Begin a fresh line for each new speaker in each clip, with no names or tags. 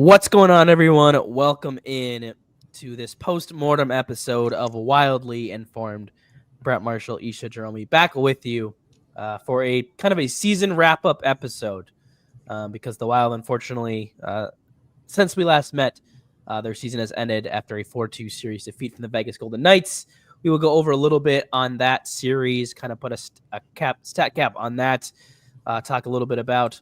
What's going on, everyone? Welcome in to this post-mortem episode of Wildly Informed. Brett Marshall, Isha Jerome, back with you for a kind of a season wrap-up episode because the Wild, unfortunately, since we last met, their season has ended after a 4-2 series defeat from the Vegas Golden Knights. We will go over a little bit on that series, kind of put a stat cap on that, talk a little bit about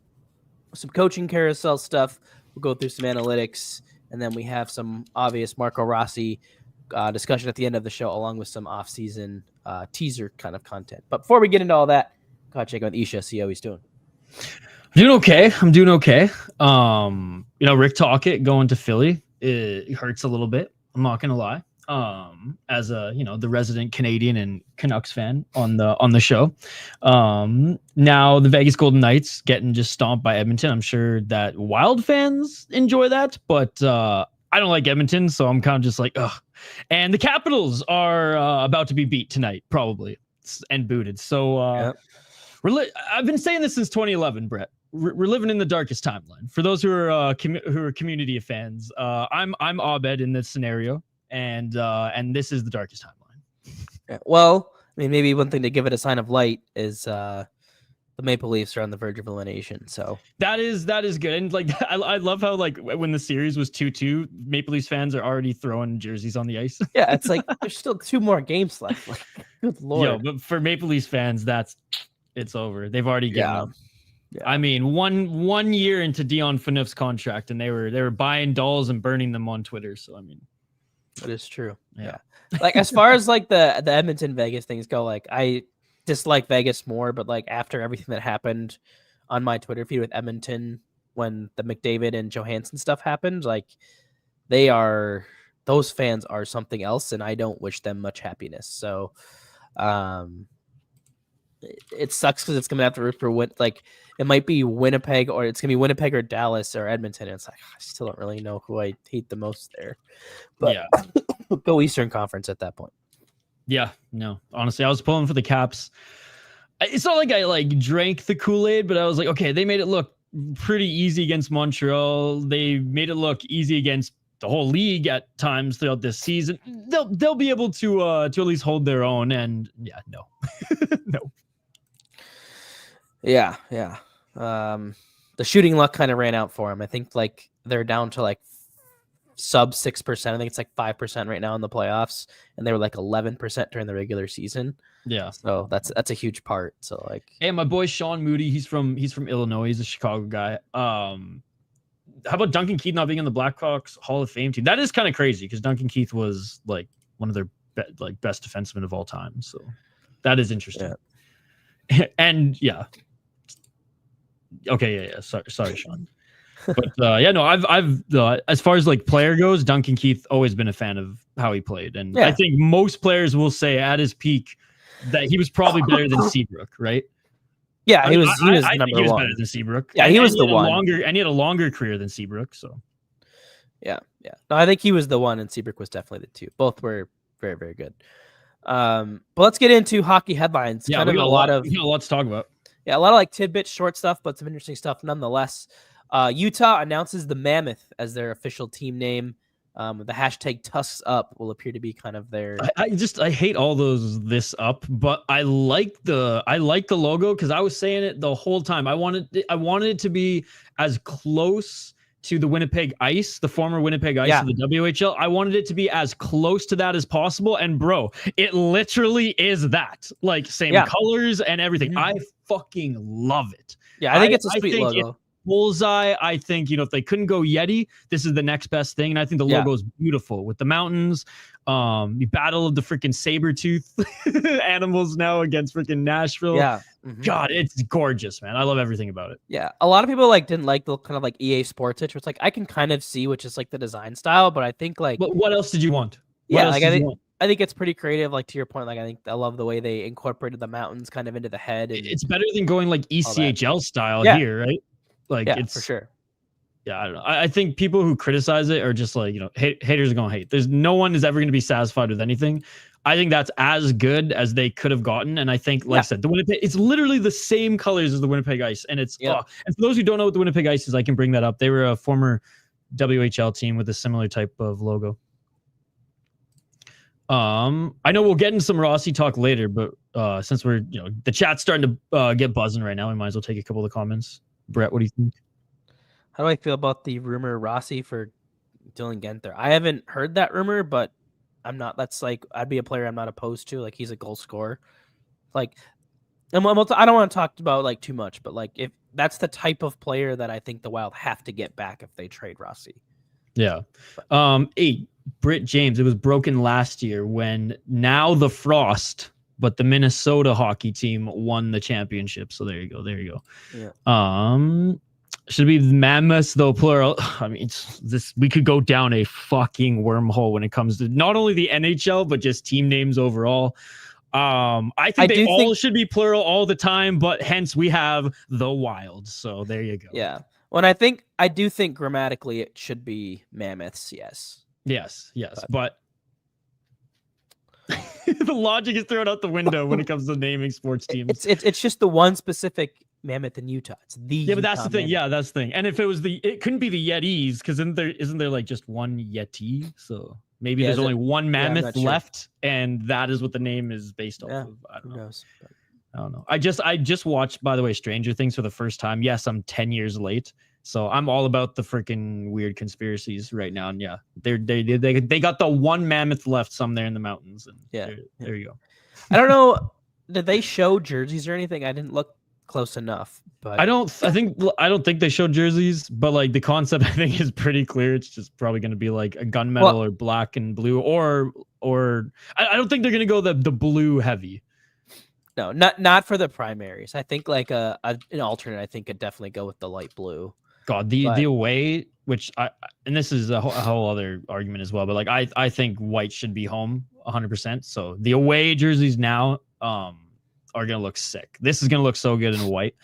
some coaching carousel stuff. We'll go through some analytics, and then we have some obvious Marco Rossi discussion at the end of the show, along with some off-season teaser kind of content. But before we get into all that, go ahead, check out Isha, see how he's doing.
I'm doing okay. Rick Tocchet going to Philly, it hurts a little bit. I'm not gonna lie. As the resident Canadian and Canucks fan on the show. Now the Vegas Golden Knights getting just stomped by Edmonton. I'm sure that Wild fans enjoy that, but I don't like Edmonton, so I'm kind of just like, ugh. And the Capitals are about to be beat tonight, probably, and booted. So I've been saying this since 2011, Brett. We're living in the darkest timeline. For those who are community fans, I'm Abed in this scenario. And this is the darkest timeline.
Yeah, well, I mean, maybe one thing to give it a sign of light is the Maple Leafs are on the verge of elimination. So
that is good. And like, I love how like when the series was 2-2, Maple Leafs fans are already throwing jerseys on the ice.
Yeah, it's like there's still 2 more games left. Like, good lord.
Yo, but for Maple Leafs fans, it's over. They've already given up. Yeah. I mean, one year into Dion Phaneuf's contract, and they were buying dolls and burning them on Twitter. So I mean.
That is true. Yeah. Like as far as like the Edmonton Vegas things go, like I dislike Vegas more, but like after everything that happened on my Twitter feed with Edmonton when the McDavid and Johansson stuff happened, like those fans are something else, and I don't wish them much happiness. So it sucks because it's coming after for what, like it might be Winnipeg, or it's gonna be Winnipeg or Dallas or Edmonton. And it's like I still don't really know who I hate the most there, but yeah. Go Eastern Conference at that point.
Yeah, no, honestly, I was pulling for the Caps. It's not like I like drank the Kool-Aid, but I was like, okay, they made it look pretty easy against Montreal. They made it look easy against the whole league at times throughout this season. They'll be able to at least hold their own. And yeah, no, no.
Yeah. The shooting luck kind of ran out for him. I think like they're down to like sub 6%. I think it's like 5% right now in the playoffs, and they were like 11% during the regular season. Yeah. So that's a huge part. So like,
hey, my boy Sean Moody, he's from Illinois. He's a Chicago guy. How about Duncan Keith not being in the Blackhawks Hall of Fame team? That is kind of crazy because Duncan Keith was like one of their best defensemen of all time. So that is interesting. Yeah. And yeah. Okay, yeah. Sorry, Sean. But I've as far as like player goes, Duncan Keith always been a fan of how he played, and I think most players will say at his peak that he was probably better than Seabrook, right?
Yeah, he was number one.
He was better than Seabrook.
Yeah, he was the one.
And he had a longer career than Seabrook. So
yeah. No, I think he was the one, and Seabrook was definitely the two. Both were very, very good. But let's get into hockey headlines.
Yeah, we got a lot to talk about.
Yeah, a lot of like tidbit, short stuff, but some interesting stuff nonetheless. Utah announces the Mammoth as their official team name. The hashtag Tusks Up will appear to be kind of their.
I hate all those this up, but I like the logo because I was saying it the whole time. I wanted it to be as close to the Winnipeg Ice, the former Winnipeg Ice of the WHL. I wanted it to be as close to that as possible. And bro, it literally is that. Like same colors and everything. Mm-hmm. I fucking love it.
Yeah, I think it's a sweet logo.
Bullseye. I think, if they couldn't go Yeti, this is the next best thing. And I think the logo is beautiful with the mountains. The battle of the freaking saber-tooth animals now against freaking Nashville.
Yeah.
Mm-hmm. God, it's gorgeous, man. I love everything about it.
Yeah. A lot of people didn't like the kind of like EA Sports itch, which I can kind of see, which is like the design style, but I think but
what else did you want?
I think it's pretty creative. Like to your point, I think I love the way they incorporated the mountains kind of into the head.
It's better than going like ECHL style here, right? Like it's
for sure.
Yeah, I don't know. I think people who criticize it are just like, haters are going to hate. There's no one is ever going to be satisfied with anything. I think that's as good as they could have gotten. And I think, like I said, the Winnipeg, it's literally the same colors as the Winnipeg Ice. And it's, and for those who don't know what the Winnipeg Ice is, I can bring that up. They were a former WHL team with a similar type of logo. I know we'll get into some Rossi talk later, but since we're the chat's starting to get buzzing right now, we might as well take a couple of the comments. Brett, what do you think?
How do I feel about the rumor Rossi for Dylan Genther? I haven't heard that rumor, but I'm not. That's like I'd be a player I'm not opposed to. Like he's a goal scorer. Like, and I don't want to talk about like too much, but like if that's the type of player that I think the Wild have to get back if they trade Rossi.
Yeah. Britt James, it was broken last year when now the Frost, but the Minnesota hockey team won the championship. So there you go. Yeah. Should be Mammoths though, plural. I mean, we could go down a fucking wormhole when it comes to not only the NHL, but just team names overall. I think they all should be plural all the time, but hence we have the Wild. So there you go.
Yeah. Well, I do think grammatically it should be Mammoths. Yes,
but the logic is thrown out the window when it comes to naming sports teams.
It's just the one specific Mammoth in Utah. It's the
but that's the thing. Mammoth. Yeah, that's the thing. And if it was it couldn't be the Yetis because isn't there like just one Yeti? So maybe there's only one Mammoth left, and that is what the name is based off of. I don't know. Who knows? I don't know. I just watched, by the way, Stranger Things for the first time. Yes, I'm 10 years late. So I'm all about the freaking weird conspiracies right now. And yeah, they got the one mammoth left somewhere in the mountains. And there you go.
I don't know. Did they show jerseys or anything? I didn't look close enough, but
I don't think they showed jerseys, but like the concept I think is pretty clear. It's just probably going to be like a gunmetal or black and blue or I don't think they're going to go the blue heavy.
No, not for the primaries. I think like an alternate. I think could definitely go with the light blue.
God, the away, which and this is a whole other argument as well, but like I think white should be home 100%. So the away jerseys now are gonna look sick. This is gonna look so good in white.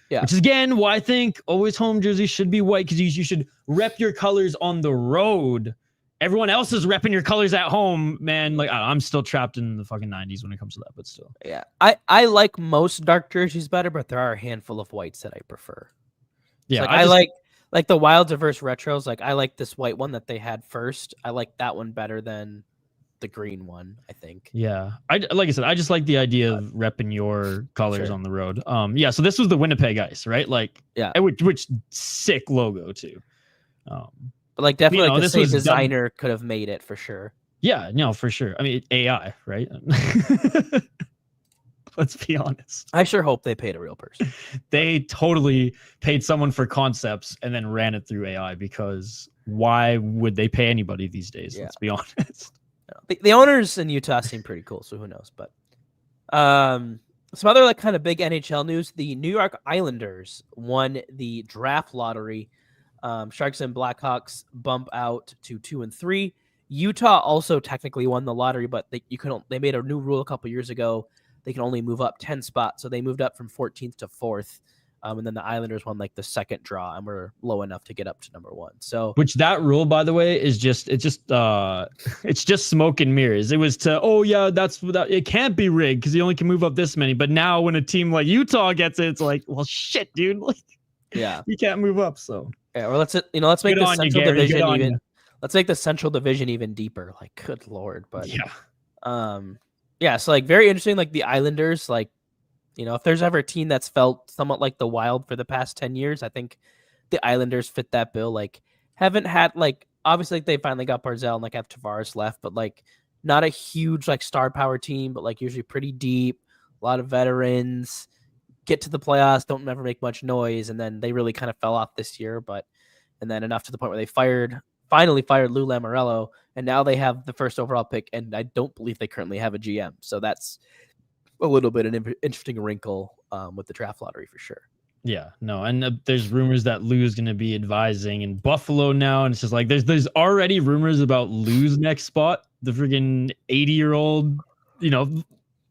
Yeah. Which is again why I think always home jerseys should be white because you should rep your colors on the road. Everyone else is repping your colors at home, man. Like I'm still trapped in the fucking 90s when it comes to that, but still.
Yeah. I like most dark jerseys better, but there are a handful of whites that I prefer. Yeah. Like, I like the Wild Diverse Retros. Like I like this white one that they had first. I like that one better than the green one, I think.
Yeah. Like I said, I just like the idea of repping your colors on the road. Yeah, so this was the Winnipeg Ice, right? Like which sick logo too.
But like definitely like the same designer could have made it for sure.
Yeah, no, for sure. I mean AI, right? Let's be honest.
I sure hope they paid a real person.
They totally paid someone for concepts and then ran it through AI because why would they pay anybody these days? Yeah. Let's be honest.
The owners in Utah seem pretty cool, so who knows? But some other like kind of big NHL news: the New York Islanders won the draft lottery. Sharks and Blackhawks bump out to 2 and 3. Utah also technically won the lottery, but they made a new rule a couple years ago. They can only move up 10 spots, so they moved up from 14th to 4th. And then the Islanders won like the second draw and were low enough to get up to number 1. So,
which that rule, by the way, is just smoke and mirrors. It was it can't be rigged because you only can move up this many. But now when a team like Utah gets it, it's like, well, shit, dude, like, you can't move up. So
yeah, or let's make the Central Division even. Let's make the Central Division even deeper. Like, good lord, but yeah. So like very interesting. Like the Islanders, like. If there's ever a team that's felt somewhat like the Wild for the past 10 years, I think the Islanders fit that bill. Like, haven't had, like, obviously they finally got Barzal and, like, have Tavares left, but, like, not a huge, like, star power team, but, like, usually pretty deep, a lot of veterans, get to the playoffs, don't never make much noise, and then they really kind of fell off this year, and then enough to the point where they finally fired Lou Lamoriello, and now they have the first overall pick, and I don't believe they currently have a GM, so that's a little bit an interesting wrinkle with the draft lottery for sure.
Yeah, no, and there's rumors that Lou's going to be advising in Buffalo now, and it's just like there's already rumors about Lou's next spot, the freaking 80-year-old,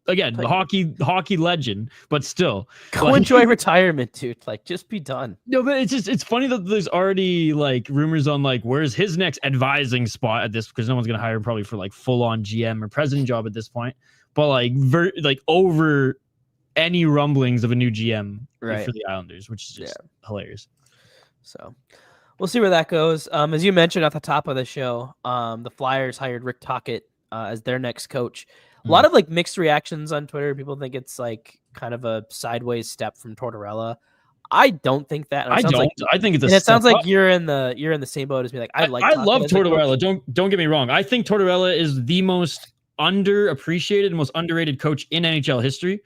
again, hockey legend, but still
go enjoy retirement, dude. Like, just be done.
No, but it's funny that there's already like rumors on like where's his next advising spot at this because no one's going to hire him probably for like full on GM or president job at this point. But like over any rumblings of a new GM for the Islanders, which is just hilarious.
So, we'll see where that goes. As you mentioned at the top of the show, the Flyers hired Rick Tocchet as their next coach. A lot of like mixed reactions on Twitter. People think it's like kind of a sideways step from Tortorella. I don't think that.
I don't. I think it's a
and it
step
sounds like
up.
you're in the same boat as me. Like I
love Tortorella. Don't get me wrong. I think Tortorella is the most underappreciated and most underrated coach in NHL history.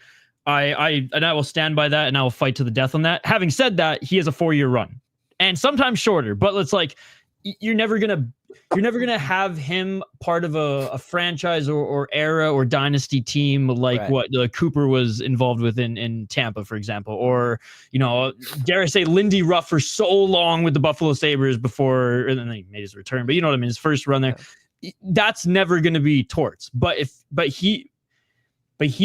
I will stand by that, and I will fight to the death on that. Having said that, he has a 4-year run, and sometimes shorter. But it's like you're never gonna have him part of a franchise or era or dynasty team like what Cooper was involved with in Tampa, for example, or dare I say Lindy Ruff for so long with the Buffalo Sabres before, and then he made his return. But you know what I mean, his first run there. Yeah. That's never going to be Torts. But he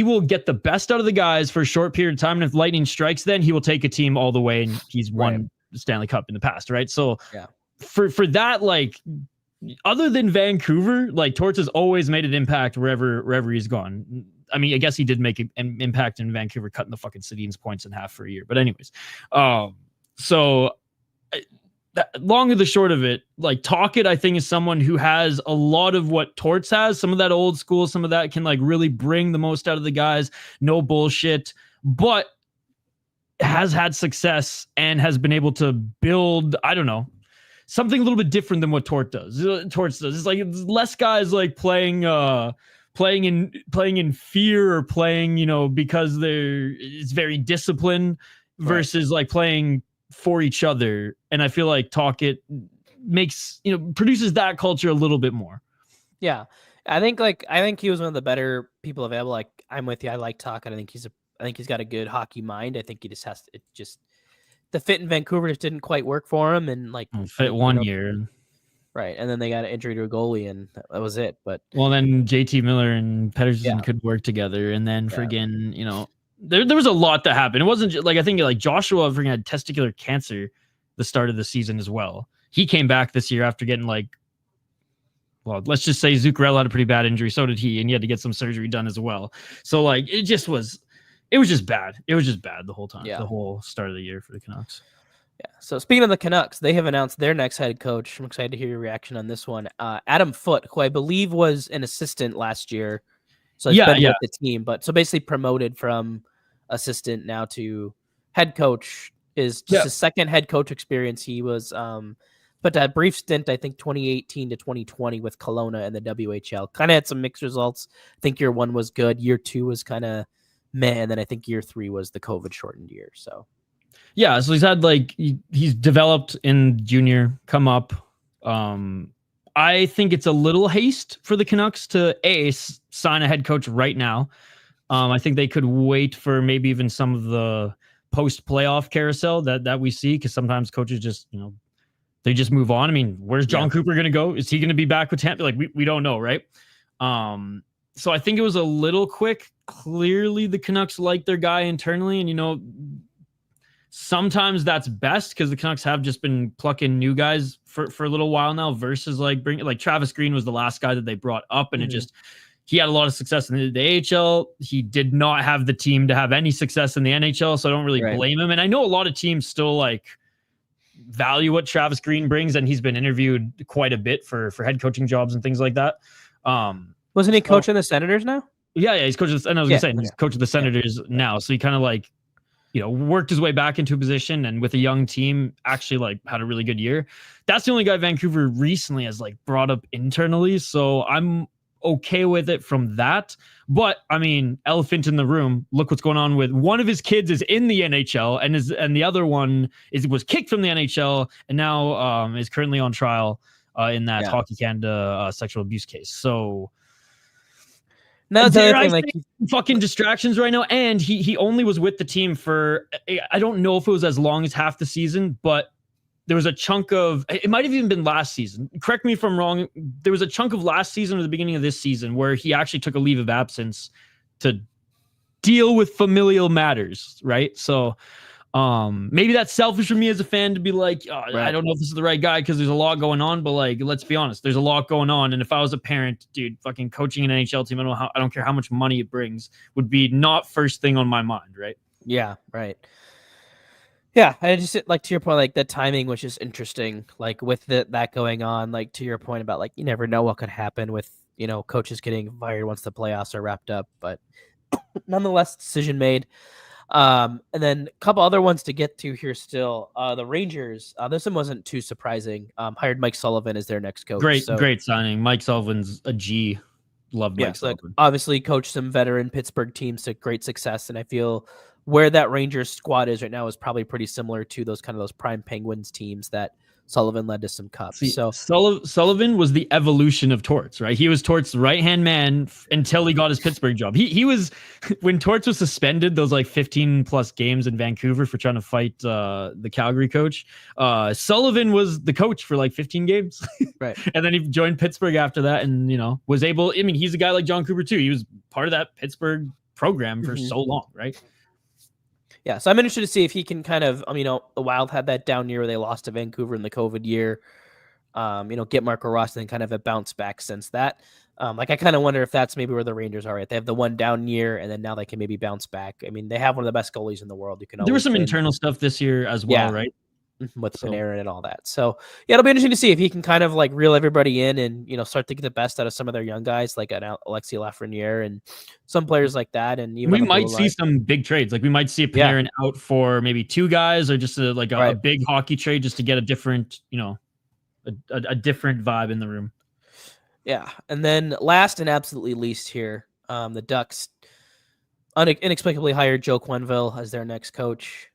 will get the best out of the guys for a short period of time, and if lightning strikes, then he will take a team all the way, and he's won the Stanley Cup in the past, right? So for that, like, other than Vancouver, like Torts has always made an impact wherever he's gone. I mean, I guess he did make an impact in Vancouver, cutting the fucking Sedin's points in half for a year. But anyways, long of the short of it, like Tocchet, I think, is someone who has a lot of what Torts has, some of that old school, some of that can like really bring the most out of the guys, no bullshit, but has had success and has been able to build, I don't know, something a little bit different than what Torts does. It's like less guys like playing in fear or playing, because it's very disciplined versus like playing for each other. And I feel like Tocchet makes, produces that culture a little bit more. Yeah.
I think he was one of the better people available. Like, I'm with you. I like Tocchet. I think he's got a good hockey mind. I think he just has to, the fit in Vancouver just didn't quite work for him, and like
fit 1 year.
Right. And then they got an injury to a goalie, and that was it. But
then JT Miller and Pettersson could work together, and then friggin', there was a lot that happened. It wasn't like, I think like Joshua friggin' had testicular cancer the start of the season as well. He came back this year after getting let's just say Zuccarello had a pretty bad injury. So did he, and he had to get some surgery done as well. So like, it was just bad. It was just bad the whole time, the whole start of the year for the Canucks.
Yeah. So speaking of the Canucks, they have announced their next head coach. I'm excited to hear your reaction on this one. Adam Foote, who I believe was an assistant last year. So he's been with the team, but so basically promoted from assistant now to head coach. Is just his second head coach experience. He was but that brief stint, I think 2018 to 2020 with Kelowna and the WHL. Kind of had some mixed results. I think year 1 was good. Year 2 was kind of meh, and then I think year 3 was the COVID shortened year. So
so he's had he's developed in junior, come up. I think it's a little haste for the Canucks to sign a head coach right now. I think they could wait for maybe even some of the post-playoff carousel that we see, because sometimes coaches just, they just move on. I mean, where's John Cooper going to go? Is he going to be back with Tampa? Like, we don't know, right? So I think it was a little quick. Clearly, the Canucks like their guy internally, and sometimes that's best because the Canucks have just been plucking new guys for a little while now versus bringing Travis Green was the last guy that they brought up, and he had a lot of success in the AHL. He did not have the team to have any success in the NHL, so I don't really blame him. And I know a lot of teams still value what Travis Green brings, and he's been interviewed quite a bit for head coaching jobs and things like that.
Wasn't he coaching the Senators now?
Yeah, he's coaching. And I was gonna say he's coaching the Senators now, so he kind of worked his way back into a position, and with a young team, actually had a really good year. That's the only guy Vancouver recently has brought up internally, so I'm okay with it from that. But I mean, elephant in the room, look what's going on with one of his kids is in the NHL, and the other one was kicked from the NHL and now is currently on trial in that Hockey Canada sexual abuse case. So
no,
fucking distractions right now. And he only was with the team for, I don't know if it was as long as half the season, but there was a chunk of, it might have even been last season. Correct me if I'm wrong. There was a chunk of last season or the beginning of this season where he actually took a leave of absence to deal with familial matters, right? So maybe that's selfish for me as a fan to be I don't know if this is the right guy because there's a lot going on, but let's be honest, there's a lot going on. And if I was a parent, dude, fucking coaching an NHL team, I don't care how much money it brings, would be not first thing on my mind, right?
Yeah, right. Yeah, I just like to your point, like the timing, which is interesting. Like with that going on, like to your point about like you never know what could happen with coaches getting fired once the playoffs are wrapped up. But nonetheless, decision made. And then a couple other ones to get to here still. The Rangers. This one wasn't too surprising. Hired Mike Sullivan as their next coach.
Great signing. Mike Sullivan's a G. Love Mike Sullivan.
Obviously coached some veteran Pittsburgh teams to great success, and I feel where that Rangers squad is right now is probably pretty similar to those prime Penguins teams that Sullivan led to some cups. So
Sullivan was the evolution of Torts, right? He was Torts' right-hand man until he got his Pittsburgh job. He was, when Torts was suspended those like 15 plus games in Vancouver for trying to fight the Calgary coach, Sullivan was the coach for like 15 games.
Right.
And then he joined Pittsburgh after that and, was able, I mean, he's a guy like John Cooper too. He was part of that Pittsburgh program for so long, right?
Yeah, so I'm interested to see if he can kind of, the Wild had that down year where they lost to Vancouver in the COVID year. Get Marco Rossi and kind of a bounce back since that. I kind of wonder if that's maybe where the Rangers are. Right, they have the one down year, and then now they can maybe bounce back. I mean, they have one of the best goalies in the world.
There was some internal stuff this year as well, right?
With Panarin and all that. So yeah, it'll be interesting to see if he can kind of like reel everybody in and start to get the best out of some of their young guys like an Alexis Lafreniere and some players like that. And even
we might see some big trades. Like we might see a Panarin out for maybe 2 guys or just a big hockey trade just to get a different, a different vibe in the room.
Yeah. And then last and absolutely least here, the Ducks inexplicably hired Joe Quenneville as their next coach.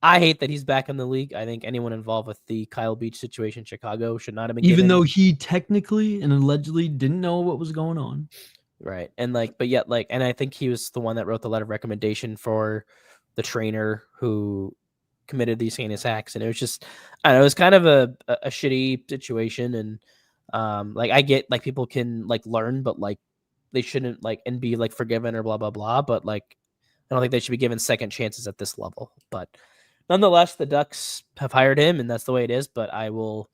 I hate that he's back in the league. I think anyone involved with the Kyle Beach situation in Chicago should not have been
even though he technically and allegedly didn't know what was going on.
Right. And and I think he was the one that wrote the letter of recommendation for the trainer who committed these heinous acts. And it was just, I don't know, it was kind of a shitty situation. And I get like people can like learn, but like they shouldn't and be like forgiven or blah, blah, blah. But like, I don't think they should be given second chances at this level, but nonetheless, the Ducks have hired him, and that's the way it is. But I will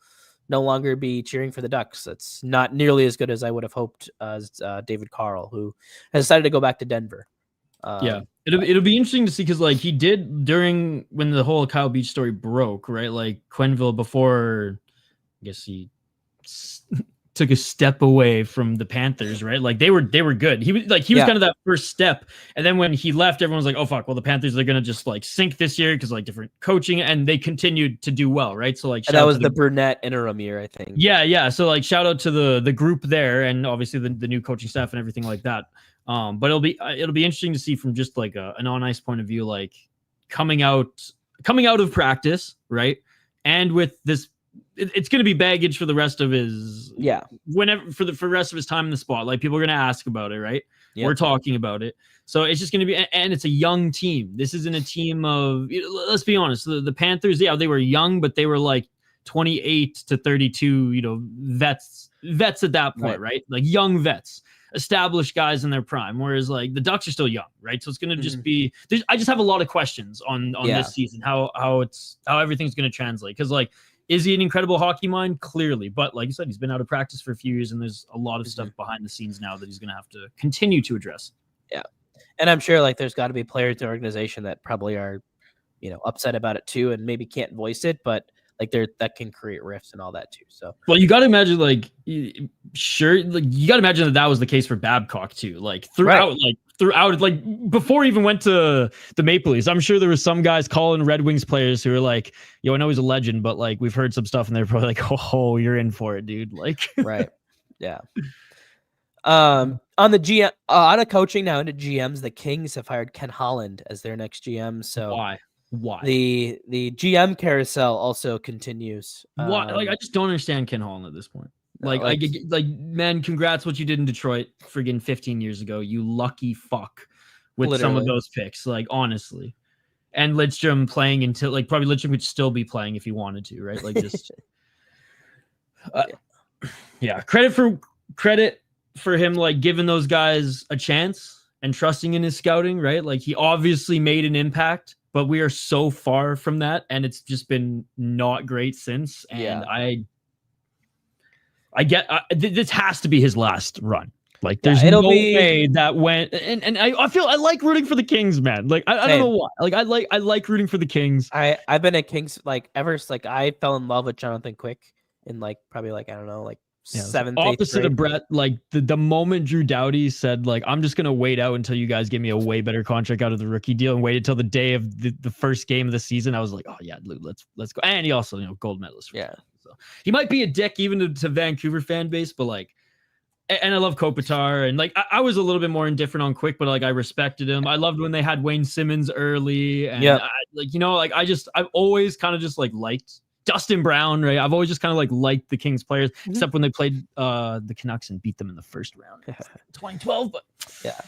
no longer be cheering for the Ducks. It's not nearly as good as I would have hoped as David Carl, who has decided to go back to Denver.
It'll be interesting to see because like he did during when the whole Kyle Beach story broke, right? Like Quenneville before, I guess he took a step away from the Panthers, right? Like they were good. He was kind of that first step. And then when he left, everyone was like, oh fuck, well the Panthers are gonna just like sink this year because like different coaching, and they continued to do well, right? So like
that was the Burnett interim year, I think.
Yeah. So like shout out to the group there and obviously the new coaching staff and everything like that. But it'll be interesting to see from just like an on ice point of view, like coming out of practice, right? And with this, it's going to be baggage for the rest of his whenever for the rest of his time in the spotlight. People are going to ask about it, right? Yep. We're talking about it, so it's just going to be, and it's a young team. This isn't a team of, let's be honest, the Panthers. Yeah, they were young, but they were like 28 to 32. Vets at that point, right? Like young vets, established guys in their prime. Whereas like the Ducks are still young, right? So it's going to just be. I just have a lot of questions on this season, how everything's going to translate, because like. Is he an incredible hockey mind? Clearly. But like you said, he's been out of practice for a few years, and there's a lot of stuff behind the scenes now that he's going to have to continue to address.
Yeah. And I'm sure like there's got to be players in the organization that probably are, upset about it too, and maybe can't voice it, but like that can create rifts and all that too. So,
well, you got to imagine you got to imagine that was the case for Babcock too. Like throughout, like before he even went to the Maple Leafs, I'm sure there was some guys calling Red Wings players who were like, I know he's a legend, but like we've heard some stuff and they're probably like, oh, you're in for it, dude. Like,
right. Yeah. On the GM, out of coaching now into GMs, the Kings have hired Ken Holland as their next GM. So
why?
The GM carousel also continues.
Why? Like, I just don't understand Ken Holland at this point. Like, man, congrats what you did in Detroit friggin' 15 years ago. You lucky fuck with some of those picks. Like, honestly. And Lidstrom playing until, like, probably Lidstrom could still be playing if he wanted to, right? Like, just. Credit for him, like, giving those guys a chance and trusting in his scouting, right? Like, he obviously made an impact, but we are so far from that, and it's just been not great since. And I get this has to be his last run. Like, there's no way that went. And I feel I like rooting for the Kings, man. Like, I don't know why. Like, I like rooting for the Kings.
I've been a Kings like ever. Like, I fell in love with Jonathan Quick in like probably like I don't know like seventh,
opposite of Brett. Like the moment Drew Doughty said like I'm just gonna wait out until you guys give me a way better contract out of the rookie deal and wait until the day of the first game of the season, I was like, oh yeah, let's go. And he also gold medalist.
Yeah,
so he might be a dick even to Vancouver fan base, but like. And I love Kopitar, and like I was a little bit more indifferent on Quick, but like I respected him. I loved when they had Wayne Simmons early, and I've always kind of just like liked Dustin Brown, right? I've always just kind of like liked the Kings players, except when they played the Canucks and beat them in the first round, 2012. But
yeah.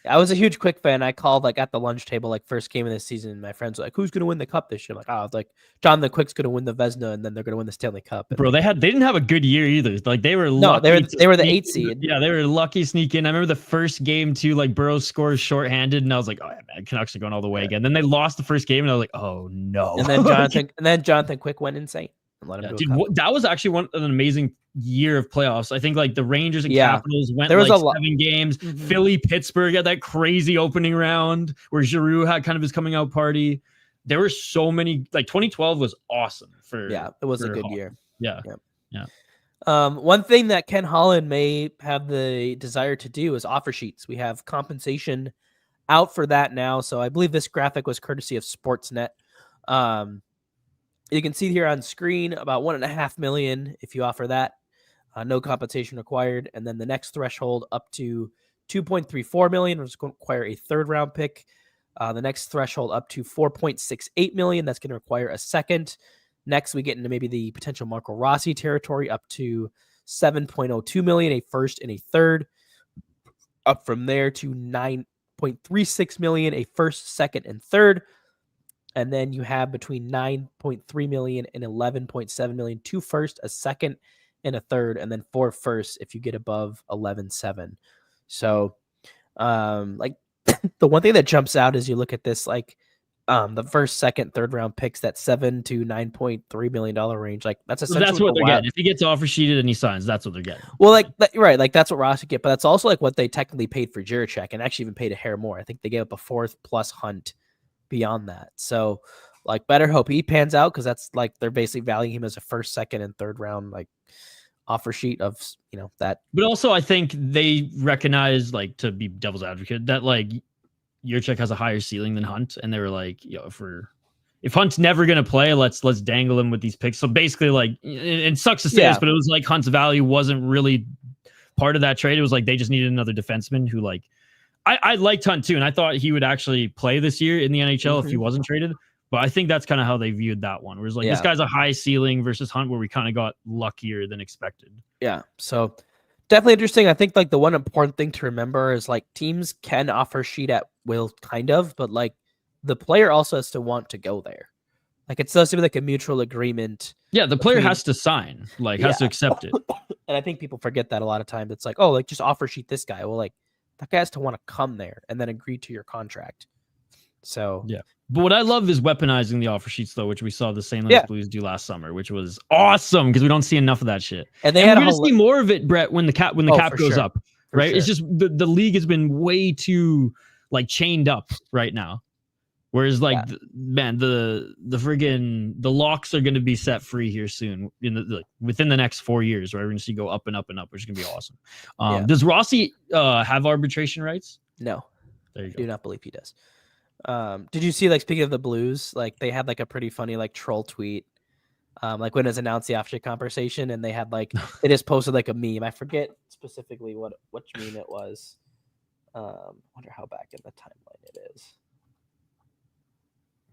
I was a huge Quick fan. I called like at the lunch table, like first game of the season. And my friends were like, "Who's gonna win the cup this year?" I'm like, "Oh, like Jonathan Quick's gonna win the Vezina, and then they're gonna win the Stanley Cup." And
bro, they didn't have a good year either. Like they were
they were the 8 seed.
Yeah, they were lucky sneak in. I remember the first game too. Like Burrows scores shorthanded, and I was like, "Oh yeah, man, Canucks are going all the way again." Then they lost the first game, and I was like, "Oh no!"
And then Jonathan Quick went insane.
That was actually an amazing year of playoffs. I think like the Rangers and Capitals went
there was
like
7
games. Philly, Pittsburgh had that crazy opening round where Giroux had kind of his coming out party. There were so many. Like 2012 was awesome
it was a good year.
Yeah.
One thing that Ken Holland may have the desire to do is offer sheets. We have compensation out for that now. So I believe this graphic was courtesy of Sportsnet. You can see here on screen about $1.5 million if you offer that. No compensation required. And then the next threshold up to $2.34 million, which is going to require a third round pick. The next threshold up to $4.68 million. That's going to require a second. Next, we get into maybe the potential Marco Rossi territory up to $7.02 million, a first and a third. Up from there to $9.36 million, a first, second, and third. And then you have between $9.3 million and $11.7 million, 2 first, a second, and a third, and then 4 firsts if you get above 11.7. So, like the one thing that jumps out as you look at this, like the first, second, third round picks, that $7 to $9.3 million range, like that's essentially
that's what they're getting. If he gets offer sheeted and he signs, that's what they're getting.
Well, like right, like that's what Ross would get, but that's also like what they technically paid for Jiricek, and actually even paid a hair more. I think they gave up a 4th plus Hunt beyond that. So like better hope he pans out, because that's like they're basically valuing him as a first, second, and third round like offer sheet of that. But
also I think they recognize, like, to be devil's advocate, that like Jiricek has a higher ceiling than Hunt, and they were like, if Hunt's never gonna play, let's dangle him with these picks. So basically, like, it sucks to say this, but it was like Hunt's value wasn't really part of that trade. It was like they just needed another defenseman who, like, I liked Hunt too, and I thought he would actually play this year in the NHL if he wasn't traded. But I think that's kind of how they viewed that one. Where it's like, this guy's a high ceiling versus Hunt, where we kind of got luckier than expected.
Yeah. So definitely interesting. I think like the one important thing to remember is like teams can offer sheet at will, kind of, but like the player also has to want to go there. Like it's supposed to be like a mutual agreement.
Yeah, the player has to sign, like has to accept it.
And I think people forget that a lot of times. It's like, oh, like just offer sheet this guy. Well, like that guy has to want to come there and then agree to your contract. So
yeah. But what I love is weaponizing the offer sheets, though, which we saw the St. Louis Blues do last summer, which was awesome because we don't see enough of that shit. And we're going to see more of it, Brett, when the cap goes up, right? Sure. It's just the league has been way too like chained up right now. Whereas like the friggin' the locks are going to be set free here soon within the next 4 years, right? We're going to see go up and up and up, which is going to be awesome. Does Rossi have arbitration rights?
No,
there you go.
I do not believe he does. Did you see, like, speaking of the Blues, like they had like a pretty funny like troll tweet, like when it was announced the after conversation, and they had like they just posted like a meme. I forget specifically which meme it was. Wonder how back in the timeline it is.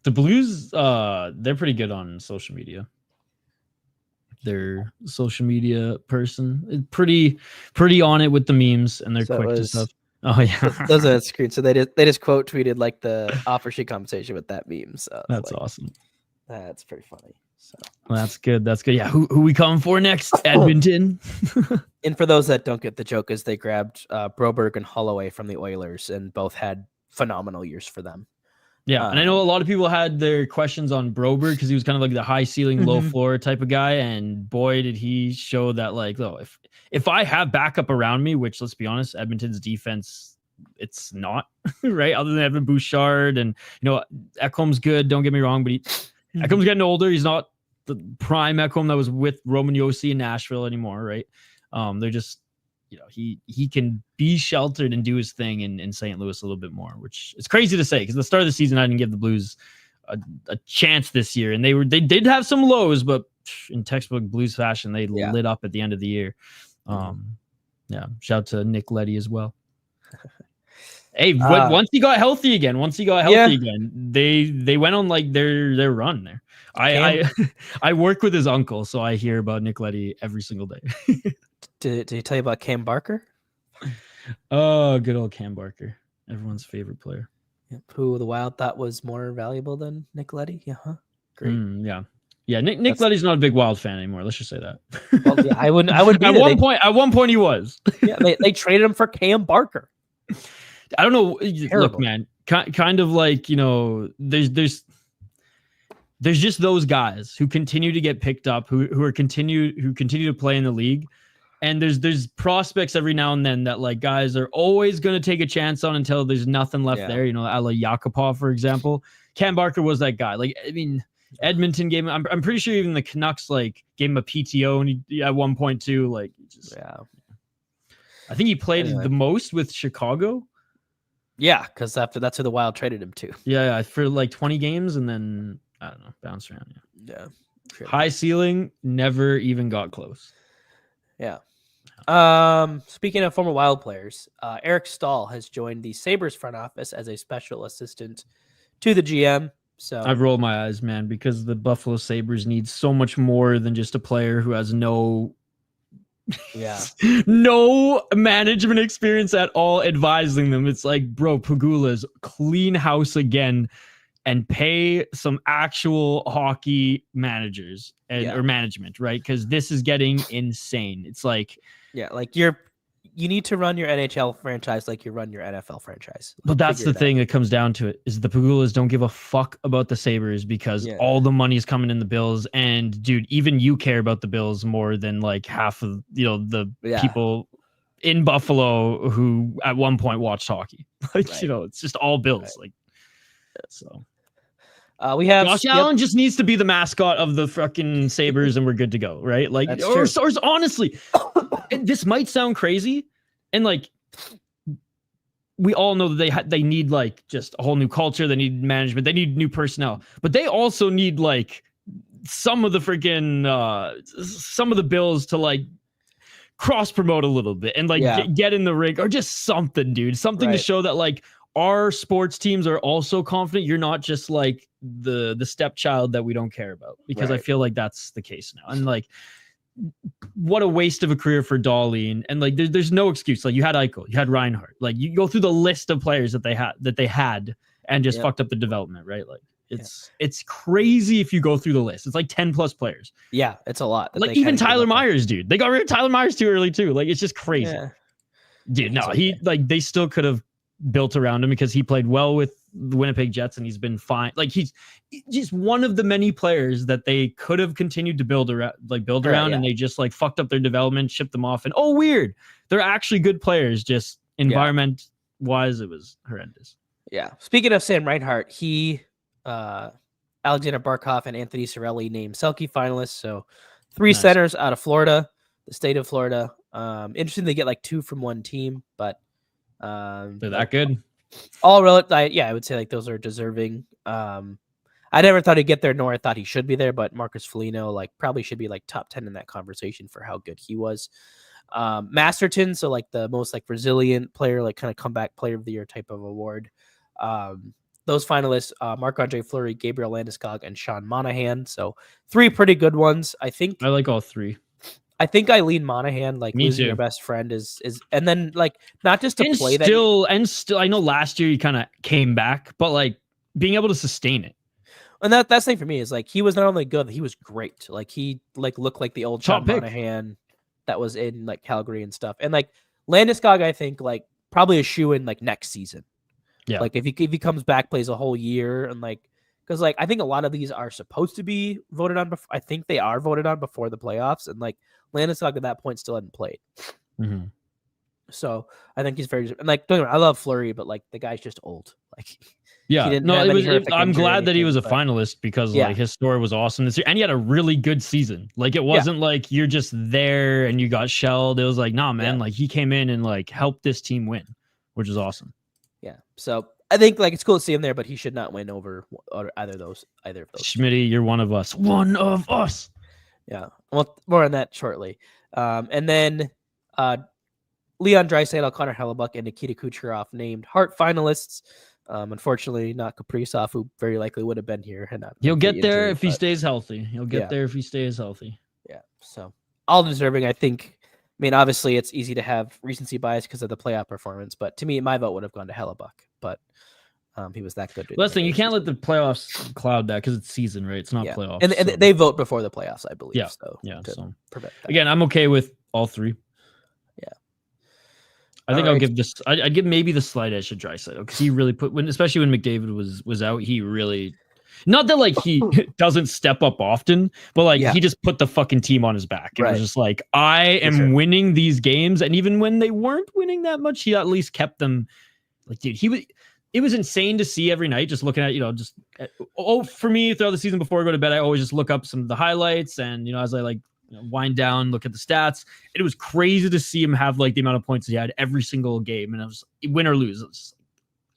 The Blues, they're pretty good on social media. Their social media person is pretty on it with the memes, and they're quick to stuff. Oh yeah,
those are the screen. So they just quote tweeted like the offer sheet conversation with that meme. So
that's like, awesome.
That's pretty funny. So
well, that's good. That's good. Yeah, who we coming for next? Edmonton.
And for those that don't get the joke, is they grabbed Broberg and Holloway from the Oilers, and both had phenomenal years for them.
Yeah, and I know a lot of people had their questions on Broberg because he was kind of like the high ceiling, low floor type of guy, and boy, did he show that. Like, oh, if I have backup around me, which let's be honest, Edmonton's defense, it's not right. Other than Evan Bouchard and Ekholm's good. Don't get me wrong, but Ekholm's getting older. He's not the prime Ekholm that was with Roman Josi in Nashville anymore, right? They're just. He can be sheltered and do his thing in St. Louis a little bit more, which is crazy to say because the start of the season I didn't give the Blues a chance this year, and they did have some lows, but in textbook Blues fashion they lit up at the end of the year. Shout out to Nick Leddy as well. Hey, once he got healthy again, they went on like their run there. I work with his uncle, so I hear about Nick Leddy every single day.
Did he tell you about Cam Barker?
Oh, good old Cam Barker. Everyone's favorite player.
Who the Wild thought was more valuable than Nick Leddy? Great.
Yeah. Nick Leddy's not a big Wild fan anymore. Let's just say that.
Well, yeah, I would be
at one point he was.
Yeah, they traded him for Cam Barker.
I don't know. Terrible. Look, man, kind of like, there's just those guys who continue to get picked up, who continue to play in the league. And there's prospects every now and then that like guys are always going to take a chance on until there's nothing left there. A la Yakupov, for example. Cam Barker was that guy. Like, I mean, Edmonton gave him. I'm pretty sure even the Canucks like gave him a PTO, and he at 1.2 like. I think he played the most with Chicago.
Yeah, because that's who the Wild traded him to.
Yeah, for like 20 games, and then I don't know, bounced around.
Yeah.
High ceiling, never even got close.
Yeah. Speaking of former Wild players, Eric Stahl has joined the Sabres front office as a special assistant to the GM. So
I've rolled my eyes, man, because the Buffalo Sabres need so much more than just a player who has no management experience at all advising them. It's like, bro, Pagula's clean house again and pay some actual hockey managers or management, right? Because this is getting insane. It's like, you need to run your NHL franchise like you run your NFL franchise. But that's the thing that comes down to it is the Pagulas don't give a fuck about the Sabres because all the money is coming in the Bills. And dude, even you care about the Bills more than like half of the people in Buffalo who at one point watched hockey. Like it's just all Bills. Like so.
We have
Josh Allen just needs to be the mascot of the fucking Sabres and we're good to go, right? Like, or honestly, this might sound crazy, and like we all know that they need like just a whole new culture, they need management, they need new personnel, but they also need like some of the freaking some of the Bills to like cross promote a little bit and like get in the ring or just something, dude, something to show that like our sports teams are also confident. You're not just like the stepchild that we don't care about, because I feel like that's the case now. And like, what a waste of a career for Dahlin. And like, there's no excuse. Like you had Eichel, you had Reinhardt, like you go through the list of players that they had and just fucked up the development, right? Like it's crazy if you go through the list. It's like 10 plus players.
Yeah, it's a lot.
Like even Tyler Myers, dude. They got rid of Tyler Myers too early too. Like it's just crazy. Yeah. Dude, no, they still could have built around him because he played well with the Winnipeg Jets and he's been fine. Like he's just one of the many players that they could have continued to build around, and they just like fucked up their development, shipped them off, and weird, they're actually good players. Just environment wise, it was horrendous. Yeah.
Speaking of Sam Reinhart, he, Alexander Barkov and Anthony Cirelli named Selke finalists. So 3 centers out of Florida, the state of Florida. Interesting they get like 2 from one team, but
they're that good.
All relative, I would say like those are deserving. I never thought he'd get there, nor I thought he should be there, but Marcus Foligno like probably should be like top 10 in that conversation for how good he was. Masterton, so like the most like resilient player, like kind of comeback player of the year type of award. Those finalists, Marc-Andre Fleury, Gabriel Landeskog, and Sean Monahan. So 3 pretty good ones. I think
I like all 3.
I think Eileen Monahan, like losing your best friend is, and then like not just to play that.
I know last year he kind of came back, but like being able to sustain it.
And that's the thing for me is like, he was not only good, he was great. Like he like looked like the old Sean Monahan that was in like Calgary and stuff. And like Landeskog, I think like probably a shoe in like next season.
Yeah.
Like if he comes back, plays a whole year, and like because like I think a lot of these are supposed to be voted on. I think they are voted on before the playoffs, and like Landeskog at that point still hadn't played.
Mm-hmm.
So I think he's very and like don't get me wrong, I love Fleury, but like the guy's just old. Like
Yeah, no, I'm glad that he was a
but,
finalist because like his story was awesome this year, and he had a really good season. Like it wasn't like you're just there and you got shelled. It was like, nah, man, like he came in and like helped this team win, which is awesome.
Yeah, so I think like it's cool to see him there, but he should not win over either of those.
Schmitty, you're one of us. One of us.
Yeah, well, more on that shortly. And then Leon Draisaitl, Connor Hellebuck, and Nikita Kucherov named Hart finalists. Unfortunately, not Kaprizov, who very likely would have been here.
He'll get there if he stays healthy. He'll get there if he stays healthy.
Yeah, so all deserving, I think. I mean, obviously, it's easy to have recency bias because of the playoff performance, but to me, my vote would have gone to Hellebuck, but he was that good.
Last thing, you can't let the playoffs cloud that because it's season, right? It's not playoffs.
And they vote before the playoffs, I believe.
Yeah,
so
so
prevent that.
Again, I'm okay with all three.
Yeah.
I think I'll give this. I'd give maybe the slight edge to Draisaitl because he really especially when McDavid was out, he really. Not that like he doesn't step up often, but like he just put the fucking team on his back. And it was just like, I am winning these games. And even when they weren't winning that much, he at least kept them. Like, dude, it was insane to see every night, just looking at, for me throughout the season before I go to bed, I always just look up some of the highlights and, as I wind down, look at the stats. And it was crazy to see him have like the amount of points he had every single game. And it was win or lose.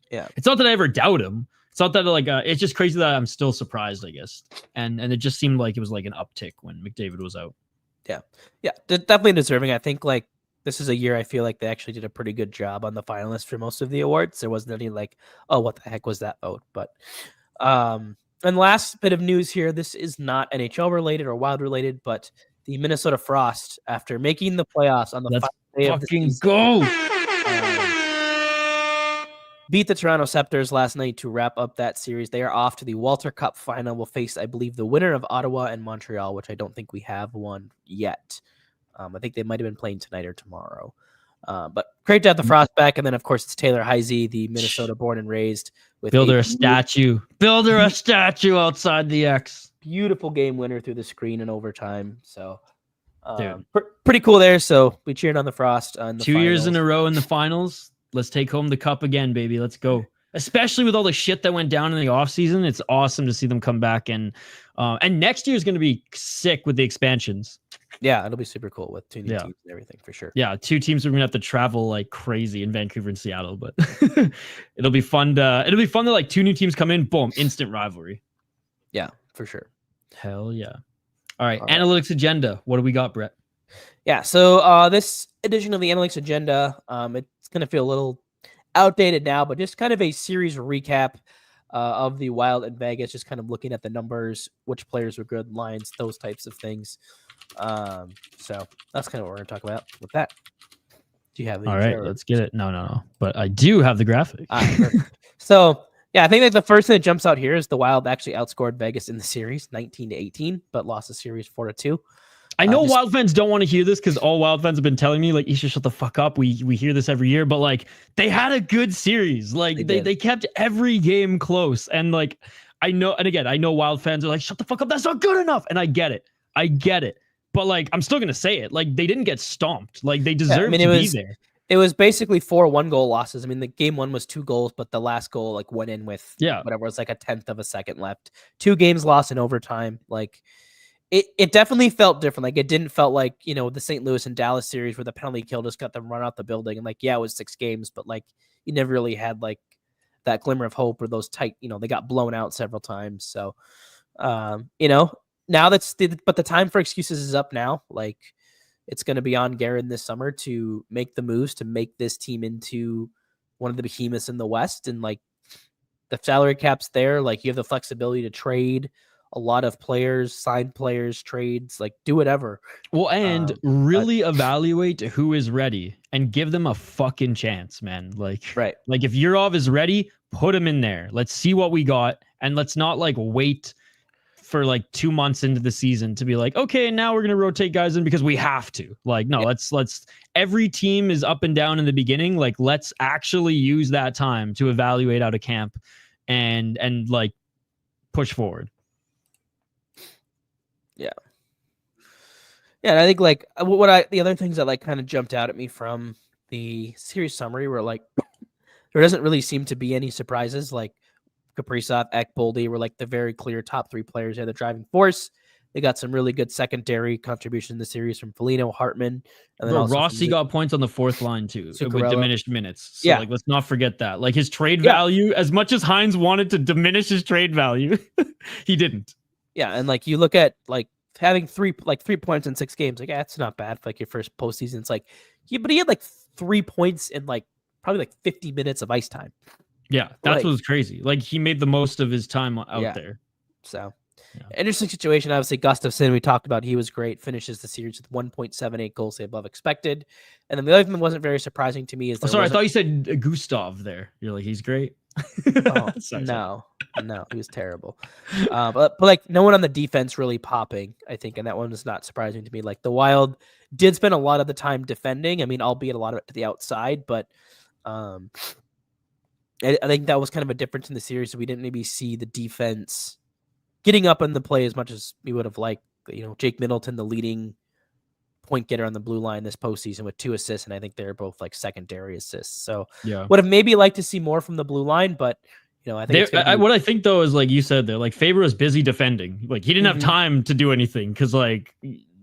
It's not that I ever doubt him. It's not that it's just crazy that I'm still surprised, I guess. And it just seemed like it was like an uptick when McDavid was out.
Yeah. Yeah. Definitely deserving. I think like this is a year I feel like they actually did a pretty good job on the finalists for most of the awards. There wasn't any like, oh, what the heck was that vote? But and last bit of news here. This is not NHL related or Wild related, but the Minnesota Frost, after making the playoffs on the final day of the season,
go.
Beat the Toronto Scepters last night to wrap up that series. They are off to the Walter Cup final. Will face, I believe, the winner of Ottawa and Montreal, which I don't think we have one yet. I think they might have been playing tonight or tomorrow. But great to have the Frost back. And then, of course, it's Taylor Heisey, the Minnesota born and raised.
Build her a statue. Build her a statue outside the X.
Beautiful game winner through the screen in overtime. So pretty cool there. So we cheered on the Frost. On the
2 years in a row in the finals. Let's take home the cup again, baby. Let's go. Especially with all the shit that went down in the offseason. It's awesome to see them come back. And next year is going to be sick with the expansions.
Yeah, it'll be super cool with two new teams and everything for sure.
Yeah, two teams are going to have to travel like crazy in Vancouver and Seattle. But it'll be fun to like two new teams come in, boom, instant rivalry.
Yeah, for sure.
Hell yeah. All right, analytics agenda. What do we got, Brett?
Yeah, so this edition of the Analytics Agenda, it's going to feel a little outdated now, but just kind of a series recap of the Wild and Vegas, just kind of looking at the numbers, which players were good, lines, those types of things. So that's kind of what we're going to talk about with that. Do you have the
All right, let's get it. No. But I do have the graphic.
So, yeah, I think like the first thing that jumps out here is the Wild actually outscored Vegas in the series 19-18, but lost the series 4-2.
I know Wild fans don't want to hear this because all Wild fans have been telling me, like, you should shut the fuck up. We hear this every year, but like they had a good series. Like they kept every game close. And like I know Wild fans are like, shut the fuck up. That's not good enough. And I get it. But like I'm still gonna say it. Like they didn't get stomped. Like they deserve to be there.
It was basically 4 1-goal losses. I mean, the game one was 2 goals, but the last goal like went in with whatever, it was like a 10th of a second left. 2 games lost in overtime. Like it definitely felt different. Like it didn't felt like, the St. Louis and Dallas series where the penalty kill just got them run out the building. And like, yeah, it was 6 games, but like you never really had like that glimmer of hope or those tight, they got blown out several times. So, now but the time for excuses is up now. Like it's going to be on Guerin this summer to make the moves to make this team into one of the behemoths in the West. And like the salary cap's there, like you have the flexibility to trade a lot of players, sign players, trades, like do whatever.
Well, and really evaluate who is ready and give them a fucking chance, man. Like,
right.
Like if Yurov is ready, put him in there. Let's see what we got. And let's not like wait for like 2 months into the season to be like, okay, now we're gonna rotate guys in because we have to. Like, no, let's every team is up and down in the beginning. Like, let's actually use that time to evaluate out of camp and like push forward.
Yeah. Yeah, and I think like the other things that like kind of jumped out at me from the series summary were like there doesn't really seem to be any surprises. Like Kaprizov, Ekboldi were like the very clear top 3 players there, the driving force. They got some really good secondary contribution in the series from Foligno, Hartman, and then
Rossi got points on the 4th line too with diminished minutes. So like, let's not forget that. Like his trade value, as much as Hines wanted to diminish his trade value, he didn't.
Yeah, and like you look at like having 3 points in 6 games, like that's not bad for like your first postseason. It's like, but he had like 3 points in like probably like 50 minutes of ice time.
Yeah, that's what's crazy. Like he made the most of his time out there.
So interesting situation. Obviously, Gustafsson, we talked about, he was great. Finishes the series with 1.78 goals above expected. And then the other thing that wasn't very surprising to me is
I thought you said Gustav there. You're like, he's great.
No, he was terrible. But like no one on the defense really popping, I think, and that one was not surprising to me. Like the Wild did spend a lot of the time defending. I mean, albeit a lot of it to the outside, but I think that was kind of a difference in the series. So we didn't maybe see the defense getting up in the play as much as we would have liked. You know, Jake Middleton, the leading point getter on the blue line this postseason with 2 assists, and I think they're both like secondary assists. So would have maybe liked to see more from the blue line, but you know, I think
what I think though is like you said there, like Faber was busy defending. Like he didn't have time to do anything because like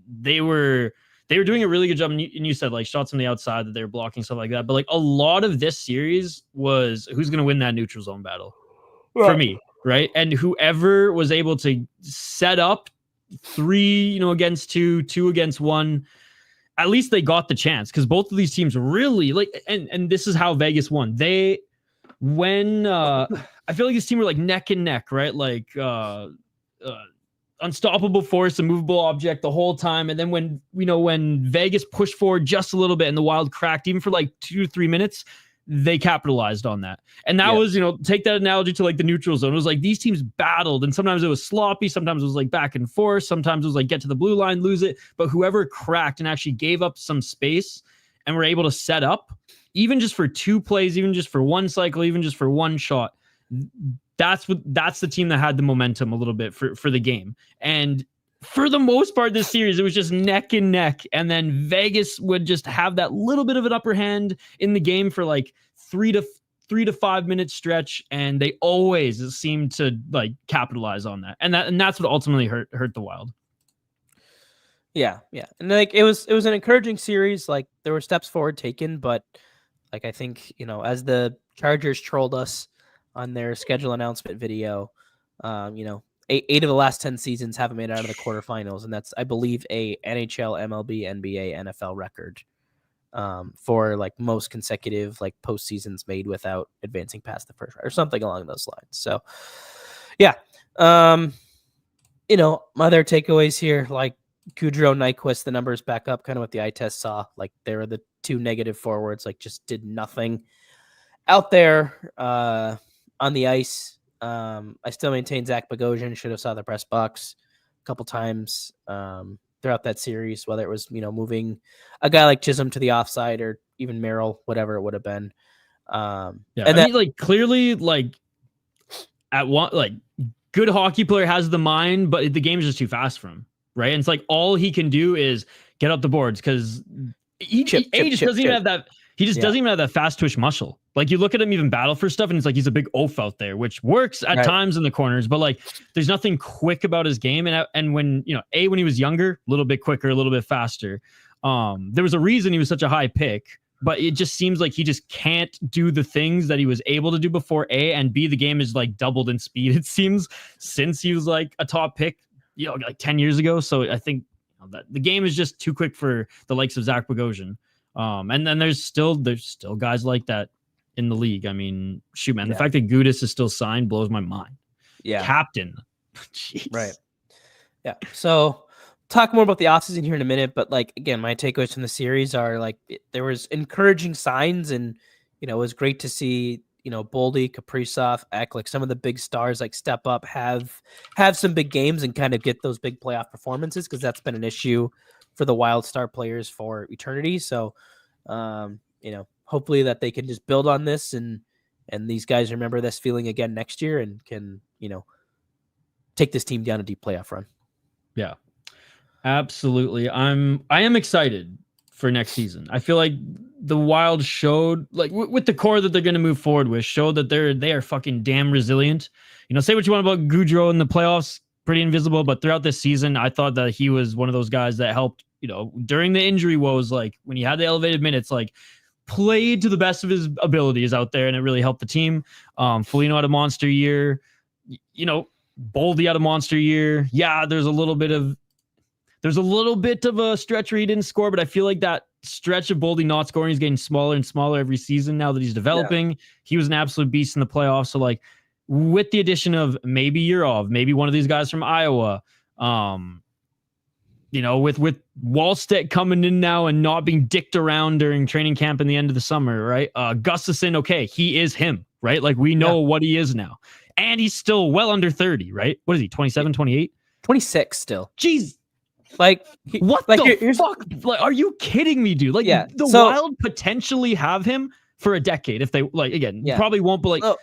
they were doing a really good job. And you said like shots from the outside that they were blocking, stuff like that. But like a lot of this series was who's going to win that neutral zone battle for me, right? And whoever was able to set up 3, against 2, 2 against 1, at least they got the chance because both of these teams really like, and this is how Vegas won. I feel like this team were like neck and neck, right? Like unstoppable force, a movable object the whole time. And then when Vegas pushed forward just a little bit and the Wild cracked even for like 2 to 3 minutes, they capitalized on that. And that was, take that analogy to like the neutral zone. It was like these teams battled and sometimes it was sloppy. Sometimes it was like back and forth. Sometimes it was like get to the blue line, lose it. But whoever cracked and actually gave up some space and were able to set up, even just for 2 plays, even just for 1 cycle, even just for 1 shot, that's the team that had the momentum a little bit for the game. And for the most part, this series, it was just neck and neck. And then Vegas would just have that little bit of an upper hand in the game for like 3 to 5 minute stretch. And they always seemed to like capitalize on that. And that's what ultimately hurt the Wild.
Yeah. And like it was an encouraging series. Like there were steps forward taken, but like I think, as the Chargers trolled us on their schedule announcement video, 8 of the last 10 seasons haven't made it out of the quarterfinals, and that's, I believe, a NHL, MLB, NBA, NFL record for like most consecutive like postseasons made without advancing past the first round or something along those lines. So, yeah, my other takeaways here, like Gaudreau, Nyquist, the numbers back up kind of what the eye test saw. Like they were the 2 negative forwards, like just did nothing out there on the ice. I still maintain Zach Bogosian should have saw the press box a couple times throughout that series, whether it was, moving a guy like Chisholm to the offside or even Merrill, whatever it would have been. And
then like clearly like at one, like good hockey player has the mind, but the game is just too fast for him. Right. And it's like, all he can do is get up the boards because he just doesn't even have that. He just doesn't even have that fast twitch muscle. Like you look at him even battle for stuff and it's like he's a big oaf out there, which works at times in the corners, but like there's nothing quick about his game. And when, when he was younger, a little bit quicker, a little bit faster. There was a reason he was such a high pick, but it just seems like he just can't do the things that he was able to do before, A, and B, the game is like doubled in speed, it seems, since he was like a top pick, like 10 years ago. So I think that the game is just too quick for the likes of Zach Bogosian. And then there's still guys like that in the league. I mean, shoot, man, the fact that Gudas is still signed blows my mind. Yeah. Captain. Jeez.
Right. Yeah. So talk more about the offseason here in a minute, but like, again, my takeaways from the series are like, there was encouraging signs and, it was great to see, Boldy, Kaprizov, Ek, like some of the big stars like step up, have some big games and kind of get those big playoff performances, because that's been an issue for the Wild star players for eternity. So, hopefully that they can just build on this and these guys remember this feeling again next year and can, take this team down a deep playoff run.
Yeah, absolutely. I am excited for next season. I feel like the Wild showed, like with the core that they're going to move forward with, showed that they are fucking damn resilient. Say what you want about Gaudreau in the playoffs, pretty invisible, but throughout this season, I thought that he was one of those guys that helped, during the injury woes, like when he had the elevated minutes, like played to the best of his abilities out there, and it really helped the team. Foligno had a monster year, Boldy had a monster year. Yeah, there's a little bit of a stretch where he didn't score, but I feel like that stretch of Boldy not scoring is getting smaller and smaller every season now that he's developing. Yeah. He was an absolute beast in the playoffs. So like with the addition of maybe Yurov, maybe one of these guys from Iowa, with Wallstedt coming in now and not being dicked around during training camp in the end of the summer, right? Gustafsson, okay, he is him, right? Like we know what he is now. And he's still well under 30, right? What is he, 27, 28?
26 still.
Jeez.
Like
what the fuck? Like, are you kidding me, dude? Like the Wild potentially have him for a decade if they probably won't, but like.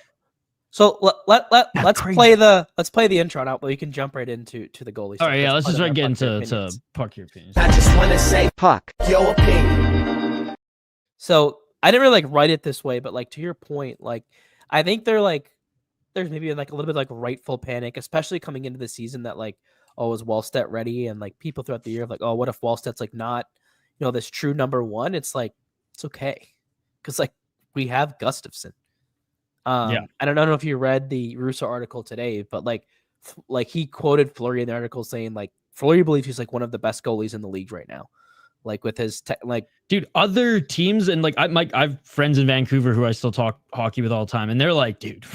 So let's play the intro now, but we can jump right into the goalie.
All right, let's just get into puck your opinions.
I just want to say puck your opinion.
So I didn't really write it this way, but to your point, I think there's maybe a little bit rightful panic, especially coming into the season that is Wallstedt ready? And people throughout the year of what if Wallstedt's not, this true number one? It's it's okay. Because we have Gustafsson. I don't know if you read the Russo article today, but he quoted Fleury in the article saying Fleury believes he's one of the best goalies in the league right now. With his
dude, other teams and I have friends in Vancouver who I still talk hockey with all the time, and they're like, dude,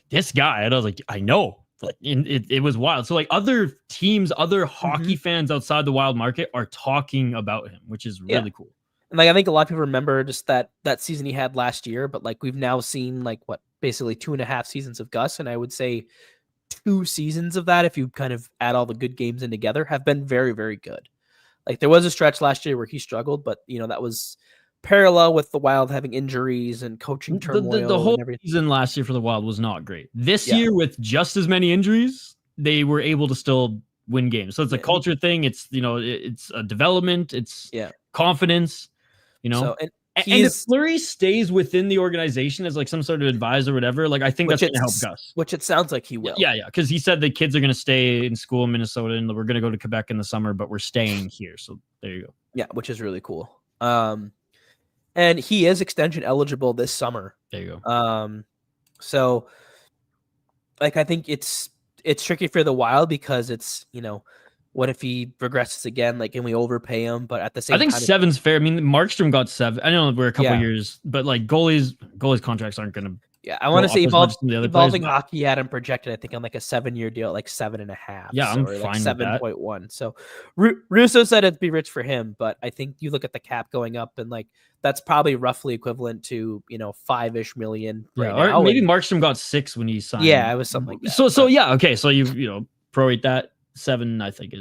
this guy, and I was like, I know. It was wild. So other teams, other hockey fans outside the Wild market are talking about him, which is really cool.
And I think a lot of people remember just that season he had last year, but we've now seen basically 2.5 seasons of Gus, and I would say 2 seasons of that, if you kind of add all the good games in together, have been very, very good. There was a stretch last year where he struggled, but that was parallel with the Wild having injuries and coaching turmoil.
The whole
and everything.
Season last year for the Wild was not great. This year, with just as many injuries, they were able to still win games. So it's a culture thing. It's it's a development. It's confidence.
So,
and if Fleury stays within the organization as some sort of advisor or whatever, I think that's going to help Gus.
Which it sounds like he will.
Yeah, because he said the kids are going to stay in school in Minnesota and we're going to go to Quebec in the summer, but we're staying here. So there you go.
Yeah, which is really cool. And he is extension eligible this summer.
There you go.
So I think it's tricky for the Wild because it's, what if he regresses again? Can we overpay him? But at the same time,
I think 7's fair. I mean, Markstrom got 7. I know we're a couple years, but goalies contracts aren't going to.
Yeah, I want to say Evolving Hockey had him projected, I think, on a 7-year deal at 7.5.
Yeah, I'm fine
7.1. So Russo said it'd be rich for him, but I think you look at the cap going up and that's probably roughly equivalent to 5-ish million right now.
Or maybe Markstrom got 6 when he signed.
Yeah, it was something like that.
So yeah, okay. So you prorate that. 7, I think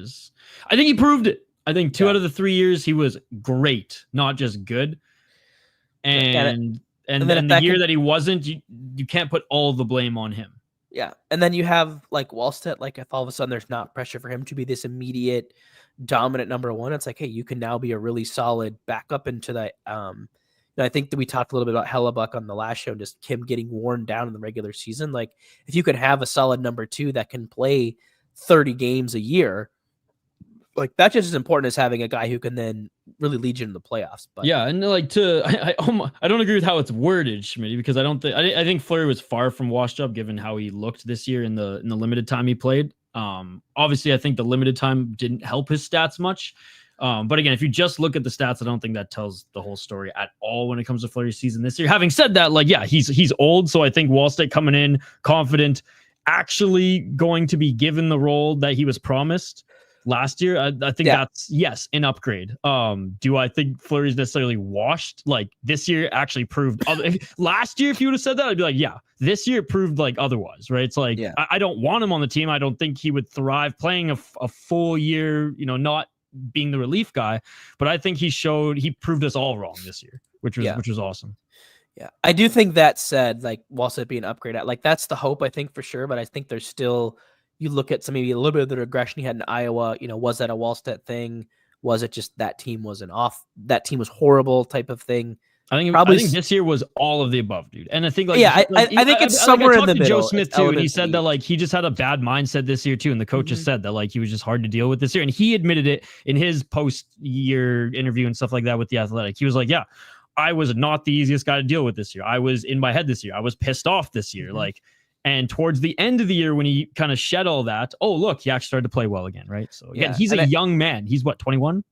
he proved it. I think 2 out of the 3 years he was great, not just good. And then the year that he wasn't, you can't put all the blame on him.
Yeah, and then you have Wallstedt. If all of a sudden there's not pressure for him to be this immediate dominant number one, it's hey, you can now be a really solid backup into that. I think that we talked a little bit about Hellebuck on the last show, just him getting worn down in the regular season. If you could have a solid number 2 that can play 30 games a year, that's just as important as having a guy who can then really lead you in the playoffs. But
yeah, and I don't agree with how it's worded, Schmidt, because I think Fleury was far from washed up given how he looked this year in the limited time he played. Obviously, I think the limited time didn't help his stats much. But again, if you just look at the stats, I don't think that tells the whole story at all when it comes to Fleury's season this year. Having said that, he's old, so I think Wallstedt coming in confident, actually going to be given the role that he was promised. last year. I think that's an upgrade. Do I think Fleury's necessarily washed? Like this year actually proved. Last year, if you would have said that, I'd be like, yeah. This year it proved like otherwise, right? It's like I don't want him on the team. I don't think he would thrive playing a full year. Not being the relief guy, but I think he proved us all wrong this year, which was awesome.
Yeah, I do think that said, like, Wallstead being an upgrade, like that's the hope, I think, for sure. But I think there's still, you look at maybe a little bit of the regression he had in Iowa. Was that a Wallstead thing? Was it just that team wasn't off? That team was horrible type of thing.
I think this year was all of the above, dude. And I think
I think it's somewhere in the middle.
Joe Smith too, and he said that like he just had a bad mindset this year too, and the coaches said that like he was just hard to deal with this year, and he admitted it in his post-year interview and stuff like that with The Athletic. He was like, "Yeah, I was not the easiest guy to deal with this year. I was in my head this year. I was pissed off this year." Like, and towards the end of the year when he kind of shed all that, oh look, he actually started to play well again, right? So again, he's a young man. He's what, 21?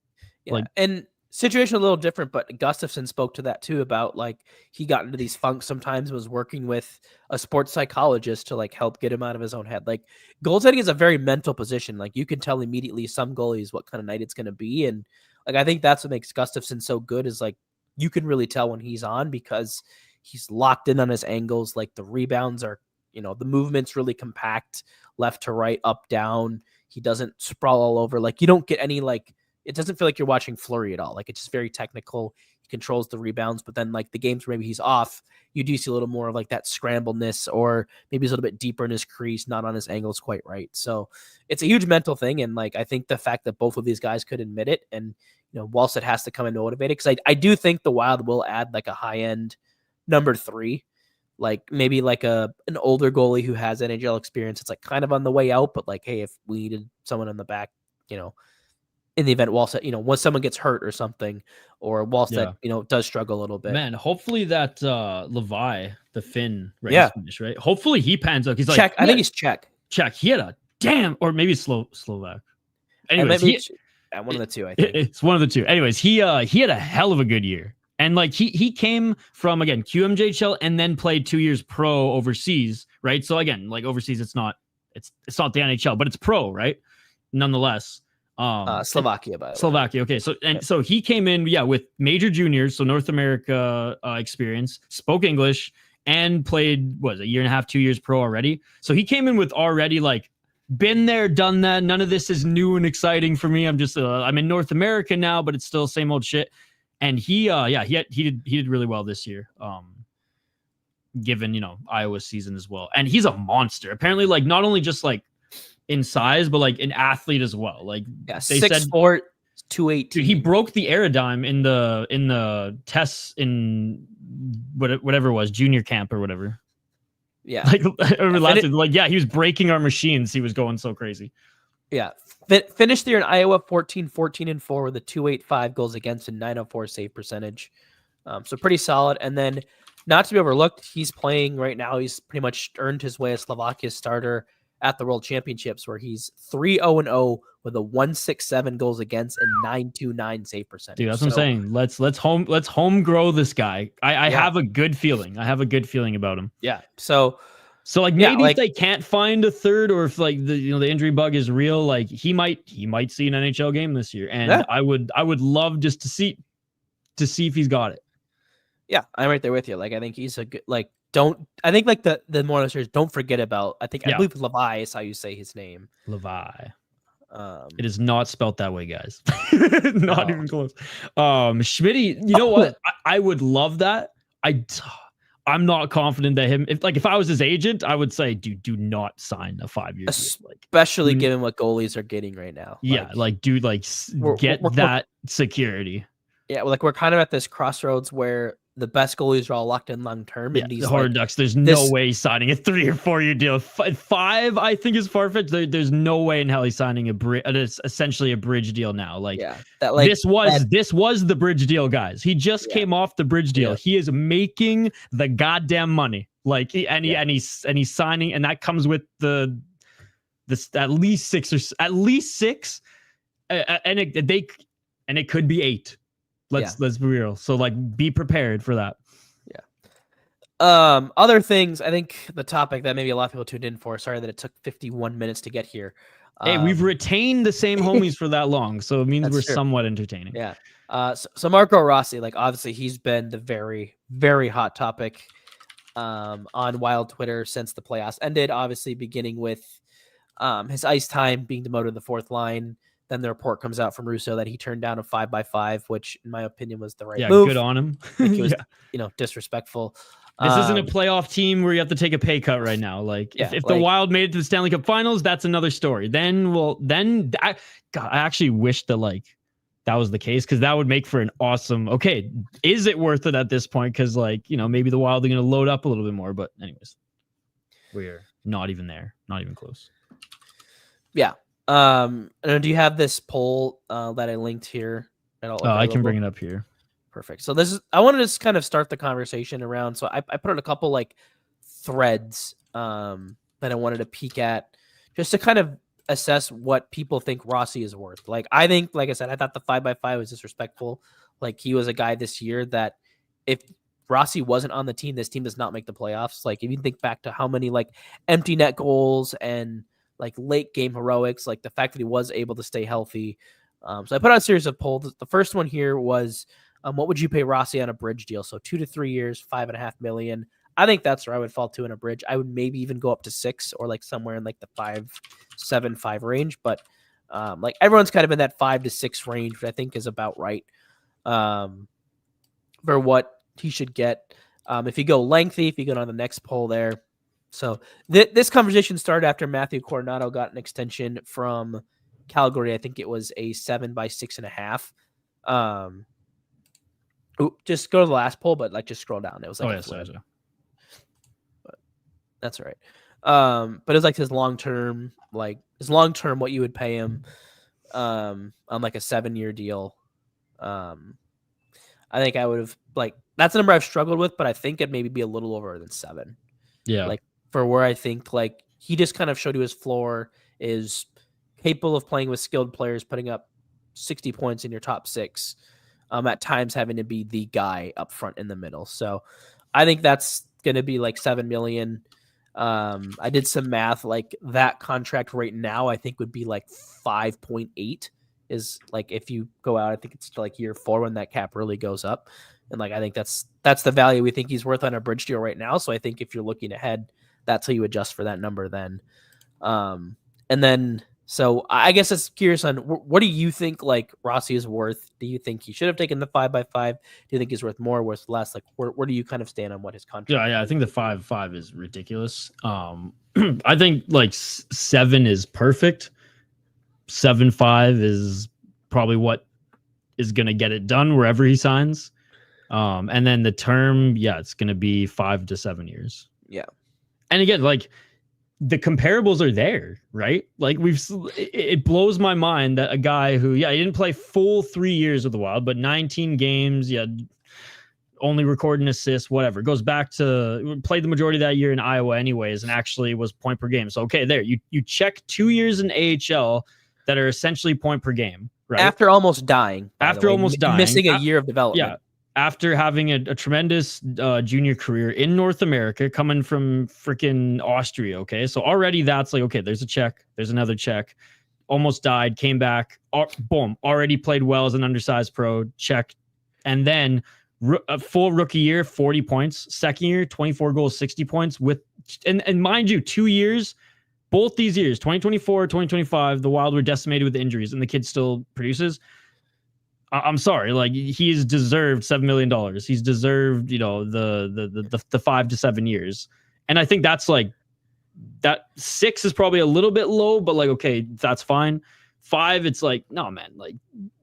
Yeah, like, and situation a little different, but Gustafsson spoke to that too about like he got into these funks sometimes, was working with a sports psychologist to like help get him out of his own head. Like goaltending is a very mental position. Like you can tell immediately some goalies what kind of night it's going to be. And like, I think that's what makes Gustafsson so good is like, you can really tell when he's on because he's locked in on his angles. Like the rebounds are, the movement's really compact, left to right, up, down. He doesn't sprawl all over. Like you don't get any like, it doesn't feel like you're watching Fleury at all. Like it's just very technical. He controls the rebounds, but then like the games where maybe he's off, you do see a little more of like that scrambleness, or maybe he's a little bit deeper in his crease, not on his angles quite right. So it's a huge mental thing. And like, I think the fact that both of these guys could admit it, and Wallstead has to come and motivate it, because I do think the Wild will add like a high end number 3, like maybe like an older goalie who has NHL experience. It's like kind of on the way out, but like, hey, if we needed someone in the back, in the event Wallstead, once someone gets hurt or something, or Wallstead, does struggle a little bit.
Man, hopefully that Levi, the Finn, finish, right? Hopefully he pans out. He's like
Czech. I think he's Czech.
He had a or maybe Slovak. Anyways,
one of the two. I think
it's one of the two. Anyways, he had a hell of a good year, and like he came from again QMJHL and then played 2 years pro overseas, right? So again, like overseas, it's not the NHL, but it's pro, right? Nonetheless.
Slovakia, by the way.
Slovakia. Okay. So he came in, with major juniors, so North America experience, spoke English, and played, a year and a half, 2 years pro already. So he came in with already like been there, done that. None of this is new and exciting for me. I'm just, I'm in North America now, but it's still same old shit. And he did really well this year. Given, Iowa's season as well. And he's a monster. Apparently, like not only just like in size, but like an athlete as well. Like
they 6'4", 218.
He broke the Aerodyne in the tests in whatever it was, junior camp or whatever.
Yeah,
he was breaking our machines. He was going so crazy.
Yeah, finished the year in Iowa 14-14-4 with a 285 goals against and 904 save percentage. So pretty solid. And then not to be overlooked, he's playing right now. He's pretty much earned his way as Slovakia's starter at the World Championships, where he's 3-0-0 with a 167 goals against and 929 save percentage.
Dude, that's what I'm saying. Let's home grow this guy. I have a good feeling. I have a good feeling about him.
Yeah. So
like maybe if they can't find a third, or if like the injury bug is real, like he might see an NHL game this year, and I would love just to see if he's got it.
Yeah, I'm right there with you. Like I think he's a good I think like the more listeners don't forget about, I believe Levi is how you say his name.
Levi. It is not spelt that way, guys. Not even close. Schmitty, you know what? I would love that. I'm not confident that if I was his agent, I would say, dude, do not sign a 5-year deal.
Especially given what goalies are getting right now.
Yeah, dude, get that security.
Yeah, we're kind of at this crossroads where the best goalies are all locked in long term.
Yeah, the Horned Ducks, there's no way he's signing a 3 or 4 year deal. 5, I think, is far-fetched. There's no way in hell he's signing essentially a bridge deal now. This was the bridge deal, guys. He just came off the bridge deal. Yeah. He is making the goddamn money. He's signing, and that comes with this at least 6, and it could be 8. Let's be real. So be prepared for that.
Yeah. Other things, I think the topic that maybe a lot of people tuned in for, sorry that it took 51 minutes to get here.
Hey, we've retained the same homies for that long, so it means we're
true.
somewhat entertaining.
Yeah. So Marco Rossi, like obviously he's been the very, very hot topic on Wild Twitter since the playoffs ended. Obviously, beginning with his ice time being demoted to the fourth line. Then the report comes out from Russo that he turned down a 5x5, which in my opinion was the right move.
Good on him.
I think it was, disrespectful.
This isn't a playoff team where you have to take a pay cut right now. Like if the Wild made it to the Stanley Cup Finals, that's another story. I actually wish that that was the case, because that would make for an awesome. Okay, is it worth it at this point? Because maybe the Wild are going to load up a little bit more. But anyways, we're not even there, not even close.
Yeah. Do you have this poll that I linked here?
I can bring it up here.
Perfect. So I wanted to just kind of start the conversation around. So I put in a couple threads that I wanted to peek at just to kind of assess what people think Rossi is worth. I think, like I said, I thought the 5x5 was disrespectful. He was a guy this year that if Rossi wasn't on the team, this team does not make the playoffs. If you think back to how many empty net goals and late game heroics, the fact that he was able to stay healthy. So I put out a series of polls. The first one here was, what would you pay Rossi on a bridge deal? So 2 to 3 years, $5.5 million. I think that's where I would fall to in a bridge. I would maybe even go up to 6 or somewhere in the 5.75 range. But everyone's kind of in that 5 to 6 range, which I think is about right for what he should get. If you go lengthy, if you go on the next poll there. So this conversation started after Matthew Coronado got an extension from Calgary. I think it was a 7 by 6.5. Just go to the last poll, but just scroll down. It was
sorry.
But that's all right. But it was his long term, what you would pay him on a 7-year deal. I think I would have that's a number I've struggled with, but I think it'd maybe be a little over than 7.
Yeah.
For where I think he just kind of showed you his floor is capable of playing with skilled players, putting up 60 points in your top 6, at times having to be the guy up front in the middle. So I think that's going to be $7 million. I did some math, that contract right now, I think would be 5.8 is if you go out, I think it's year 4 when that cap really goes up. And I think that's the value we think he's worth on a bridge deal right now. So I think if you're looking ahead, that's how you adjust for that number then. And then, so I guess it's curious on what do you think Rossi is worth? Do you think he should have taken the 5x5? Do you think he's worth more, worth less? Where do you kind of stand on what his contract?
Yeah, I think the 5x5 is ridiculous. I think 7 is perfect. 7.5 is probably what is going to get it done wherever he signs. And then the term, it's going to be 5 to 7 years.
Yeah.
And again, the comparables are there, right? It blows my mind that a guy who, he didn't play full 3 years with the Wild, but 19 games, only recording assists, whatever. Goes back to played the majority of that year in Iowa anyways, and actually was point per game. So, okay, there, you check 2 years in AHL that are essentially point per game, right?
After almost dying.
Missing
a year of development.
Yeah. After having a tremendous junior career in North America, coming from freaking Austria, okay? So already that's okay, there's a check. There's another check. Almost died, came back, boom, already played well as an undersized pro, check. And then a full rookie year, 40 points. Second year, 24 goals, 60 points. And mind you, 2 years, both these years, 2024, 2025, the Wild were decimated with injuries, and the kid still produces. I'm sorry, he's deserved $7 million. He's deserved, the 5 to 7 years. And I think that's that 6 is probably a little bit low, but okay, that's fine. 5, it's no, man,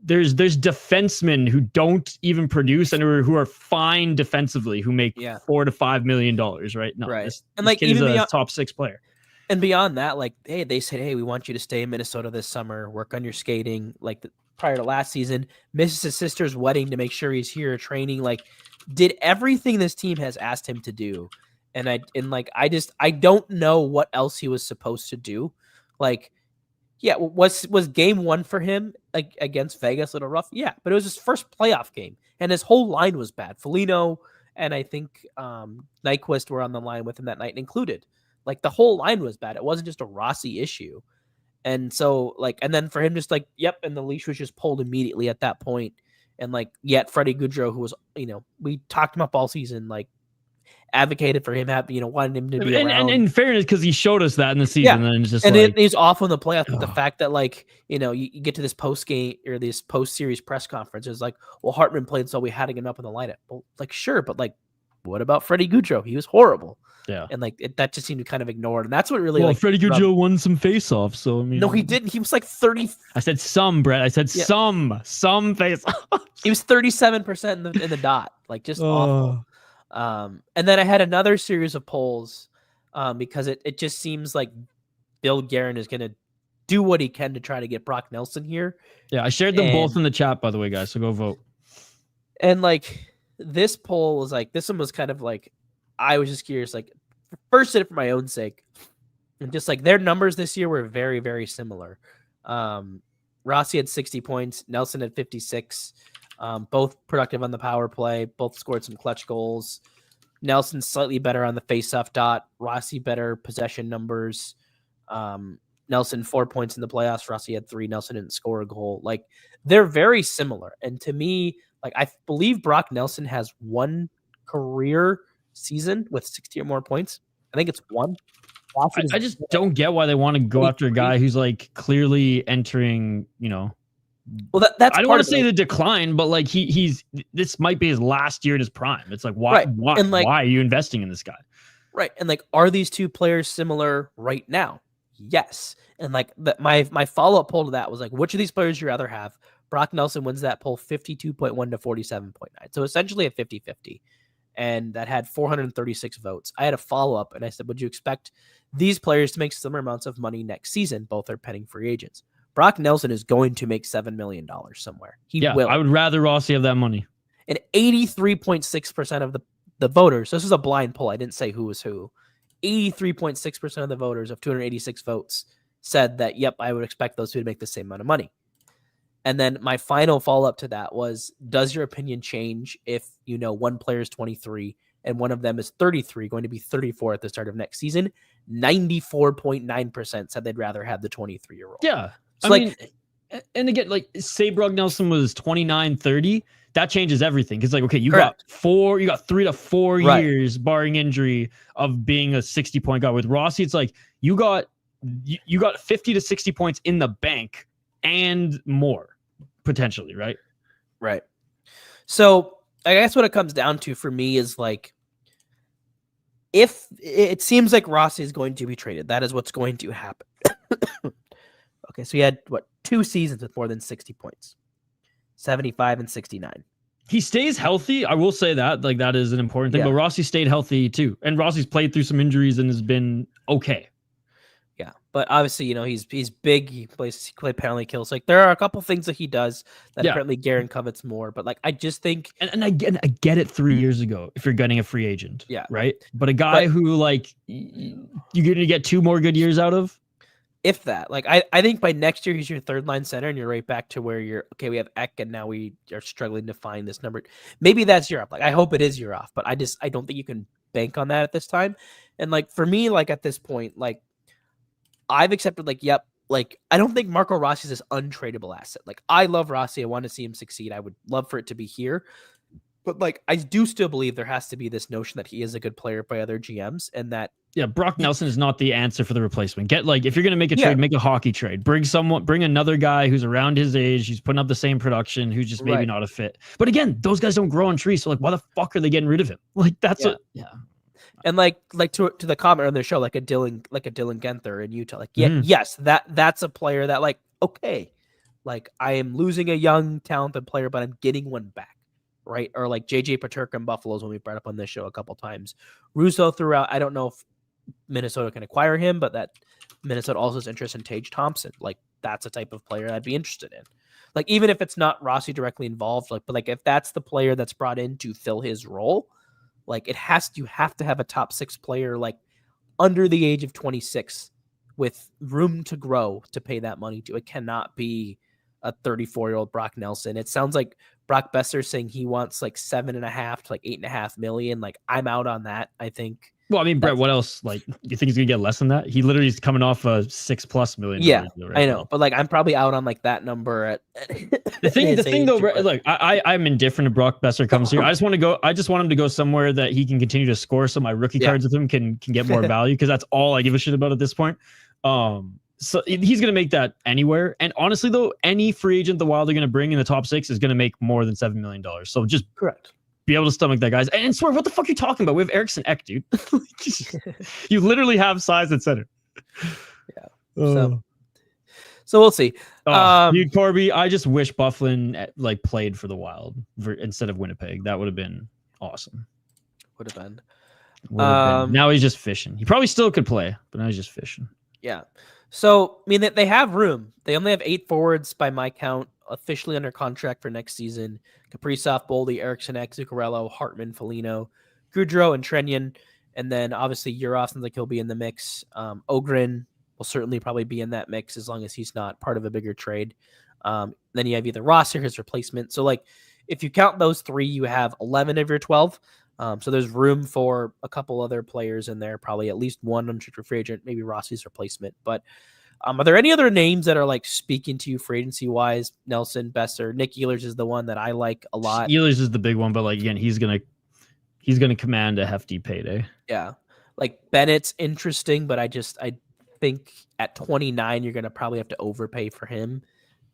there's defensemen who don't even produce and who are fine defensively, who make $4 to $5 million, right? No,
right.
This
and
kid is a top 6 player.
And beyond that, hey, they said, hey, we want you to stay in Minnesota this summer, work on your skating, prior to last season, misses his sister's wedding to make sure he's here training, did everything this team has asked him to do. And I don't know what else he was supposed to do. Was game 1 for him against Vegas a little rough? Yeah, but it was his first playoff game, and his whole line was bad. Foligno and I think Nyquist were on the line with him that night included. The whole line was bad. It wasn't just a Rossi issue. And so like, and then for him just like, yep. And the leash was just pulled immediately at that point. And like, yet Freddie Goudreau, who was, we talked him up all season, like advocated for him, wanted him to be around.
And in fairness, because he showed us that in the season, and it's just
he's awful in the playoffs. But the fact that like, you get to this post game or this post series press conference is like, well, Hartman played, so we had to get him up in the lineup. Well, like, sure, but like, what about Freddie Goudreau? He was horrible.
Yeah.
And like that just seemed kind of ignored. And that's what really
Freddie Goudreau won some face-offs. So I mean,
no, he didn't. He was like 30.
I said some, Brett. I said some face-offs.
He was 37% in the dot. Like just awful. And then I had another series of polls because it just seems like Bill Guerin is going to do what he can to try to get Brock Nelson here.
Yeah, I shared them both in the chat, by the way, guys. So go vote.
And like this poll was like, this one was kind of like, I was just curious, like first did it for my own sake. And just like their numbers this year were very, very similar. Rossi had 60 points. Nelson had 56. Both productive on the power play. Both scored some clutch goals. Nelson slightly better on the faceoff dot. Rossi better possession numbers. Nelson 4 points in the playoffs. Rossi had 3. Nelson didn't score a goal. Like they're very similar. And to me, like I believe Brock Nelson has one career season with 60 or more points. I think it's one.
I just don't get why they want to go after a guy who's like clearly entering,
Well, that's
I don't want to say the decline, but like he's this might be his last year in his prime. It's like why are you investing in this guy?
Right. And like, are these two players similar right now? Yes. And like my follow-up poll to that was like, which of these players you rather have? Brock Nelson wins that poll 52.1 to 47.9. So essentially a 50-50. And that had 436 votes. I had a follow-up and I said, would you expect these players to make similar amounts of money next season? Both are pending free agents. Brock Nelson is going to make $7 million somewhere. He will.
I would rather Rossi have that money.
And 83.6% of the voters, so this is a blind poll, I didn't say who was who, 83.6% of the voters of 286 votes said that, yep, I would expect those two to make the same amount of money. And then my final follow-up to that was, does your opinion change if, one player is 23 and one of them is 33, going to be 34 at the start of next season? 94.9% said they'd rather have the 23-year-old.
Yeah.
So
I mean, and again, like say Brock Nelson was 29, 30, that changes everything. Because like, okay, you got 3 to 4 years, barring injury, of being a 60-point guy. With Rossi, it's like you got 50 to 60 points in the bank and more. Potentially, right?
Right. So I guess what it comes down to for me is like, if it seems like Rossi is going to be traded, that is what's going to happen. Okay, so he had 2 seasons with more than 60 points, 75 and 69.
He stays healthy. I will say that, like, that is an important thing. Yeah. But Rossi stayed healthy too, and Rossi's played through some injuries and has been okay.
Yeah, but obviously, he's big. He plays penalty kills. Like there are a couple things that he does that apparently Guerin covets more. But like I just think,
and I get it 3 years ago if you're getting a free agent, right? But a guy who like you're gonna get 2 more good years out of,
if that. Like I think by next year he's your third line center, and you're right back to where you're okay. We have Eck, and now we are struggling to find this number. Maybe that's your off. Like I hope it is your off, but I don't think you can bank on that at this time. And like for me, like at this point, like. I've accepted I don't think Marco Rossi is this untradeable asset. Like I love Rossi. I want to see him succeed. I would love for it to be here. But like I do still believe there has to be this notion that he is a good player by other GMs, and that
Brock Nelson is not the answer for the replacement. If you're gonna make a trade, make a hockey trade. Bring another guy who's around his age, who's putting up the same production, who's just maybe not a fit. But again, those guys don't grow on trees, so like why the fuck are they getting rid of him? Like that's
And like to the comment on their show, like a Dylan Genther in Utah, yes, that's a player that like, okay, like I am losing a young talented player, but I'm getting one back, right? Or like JJ Paterka in Buffalo's when we brought up on this show a couple times. Russo throughout, I don't know if Minnesota can acquire him, but that Minnesota also has interest in Tage Thompson. Like that's a type of player I'd be interested in. Like even if it's not Rossi directly involved, but like if that's the player that's brought in to fill his role. Like you have to have a top 6 player like under the age of 26 with room to grow to pay that money to. It cannot be a 34-year-old Brock Nelson. It sounds like Brock Besser saying he wants like 7.5 to like 8.5 million. Like I'm out on that. I think
Well, I mean, Brett, what else? Like, you think he's gonna get less than that? He literally is coming off a $6+ million.
Yeah,
deal
I know,
now.
but like I'm probably out on like that number at
the thing though, Brett, look, I'm indifferent to Brock Besser comes here. I just want him to go somewhere that he can continue to score, so my rookie cards with him can get more value, because that's all I give a shit about at this point. So he's going to make that anywhere. And honestly, though, any free agent the Wild are going to bring in the top 6 is going to make more than $7 million. So just
correct.
Be able to stomach that, guys. And Swerve, what the fuck are you talking about? We have Eriksson Ek, dude. You literally have size at center.
Yeah. So we'll see.
Dude, Corby, I just wish Byfuglien like played for the Wild instead of Winnipeg. That would have been awesome.
Would have been.
Now he's just fishing. He probably still could play, but now he's just fishing.
Yeah. So, I mean, they have room. They only have 8 forwards by my count, officially under contract for next season. Kaprizov, Boldy, Eriksson Ek, Zuccarello, Hartman, Foligno, Goudreau, and Trenyan. And then, obviously, Urov seems like he'll be in the mix. Ogren will certainly probably be in that mix as long as he's not part of a bigger trade. Then you have either Ross or his replacement. So, like, if you count those 3, you have 11 of your 12. So there's room for a couple other players in there, probably at least one unrestricted free agent, maybe Rossi's replacement. But are there any other names that are like speaking to you free agency wise? Nelson, Besser, Nick Ehlers is the one that I like a lot.
Ehlers is the big one, but like again, he's gonna command a hefty payday.
Yeah, like Bennett's interesting, but I think at 29 you're gonna probably have to overpay for him,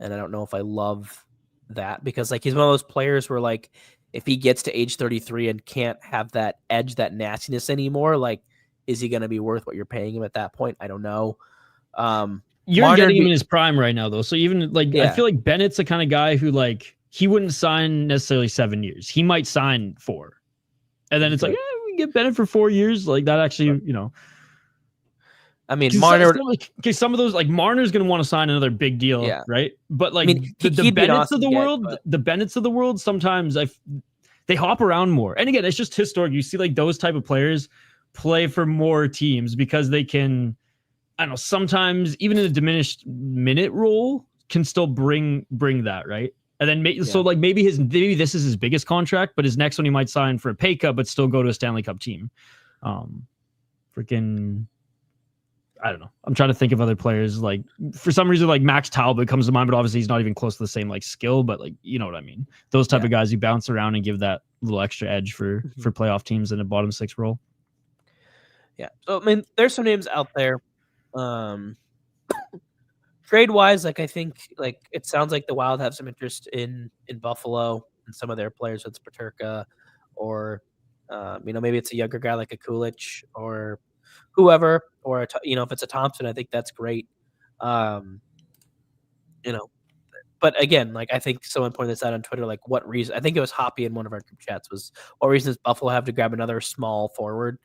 and I don't know if I love that, because like he's one of those players where like, if he gets to age 33 and can't have that edge, that nastiness anymore, like, is he going to be worth what you're paying him at that point? I don't know.
You're
Marner
getting him in his prime right now, though. So even like,
Yeah.
I feel like Bennett's the kind of guy who like, he wouldn't sign necessarily 7 years. He might sign 4. And then it's like, we can get Bennett for 4 years. Like that actually, you know.
I mean, Marner.
Some of those, like Marner's going to want to sign another big deal, right? But like the Bennetts of the world, the Bennetts of the world, sometimes they hop around more. And again, it's just historic. You see like those type of players play for more teams because they can, I don't know, sometimes even in a diminished minute role can still bring that, right? And then so like maybe this is his biggest contract, but his next one he might sign for a pay cut, but still go to a Stanley Cup team. I don't know. I'm trying to think of other players. Like for some reason, like Max Talbot comes to mind, but obviously he's not even close to the same like skill. But like you know what I mean. Those type of guys you bounce around and give that little extra edge for playoff teams in a bottom 6 role.
Yeah. So I mean, there's some names out there. Trade wise, like I think like it sounds like the Wild have some interest in Buffalo and some of their players. It's Paterka, or maybe it's a younger guy like a Kulich or whoever, or if it's a Thompson, I think that's great. But again, like I think someone pointed this out on Twitter, like what reason? I think it was Hoppy in one of our group chats, was what reason does Buffalo have to grab another small forward?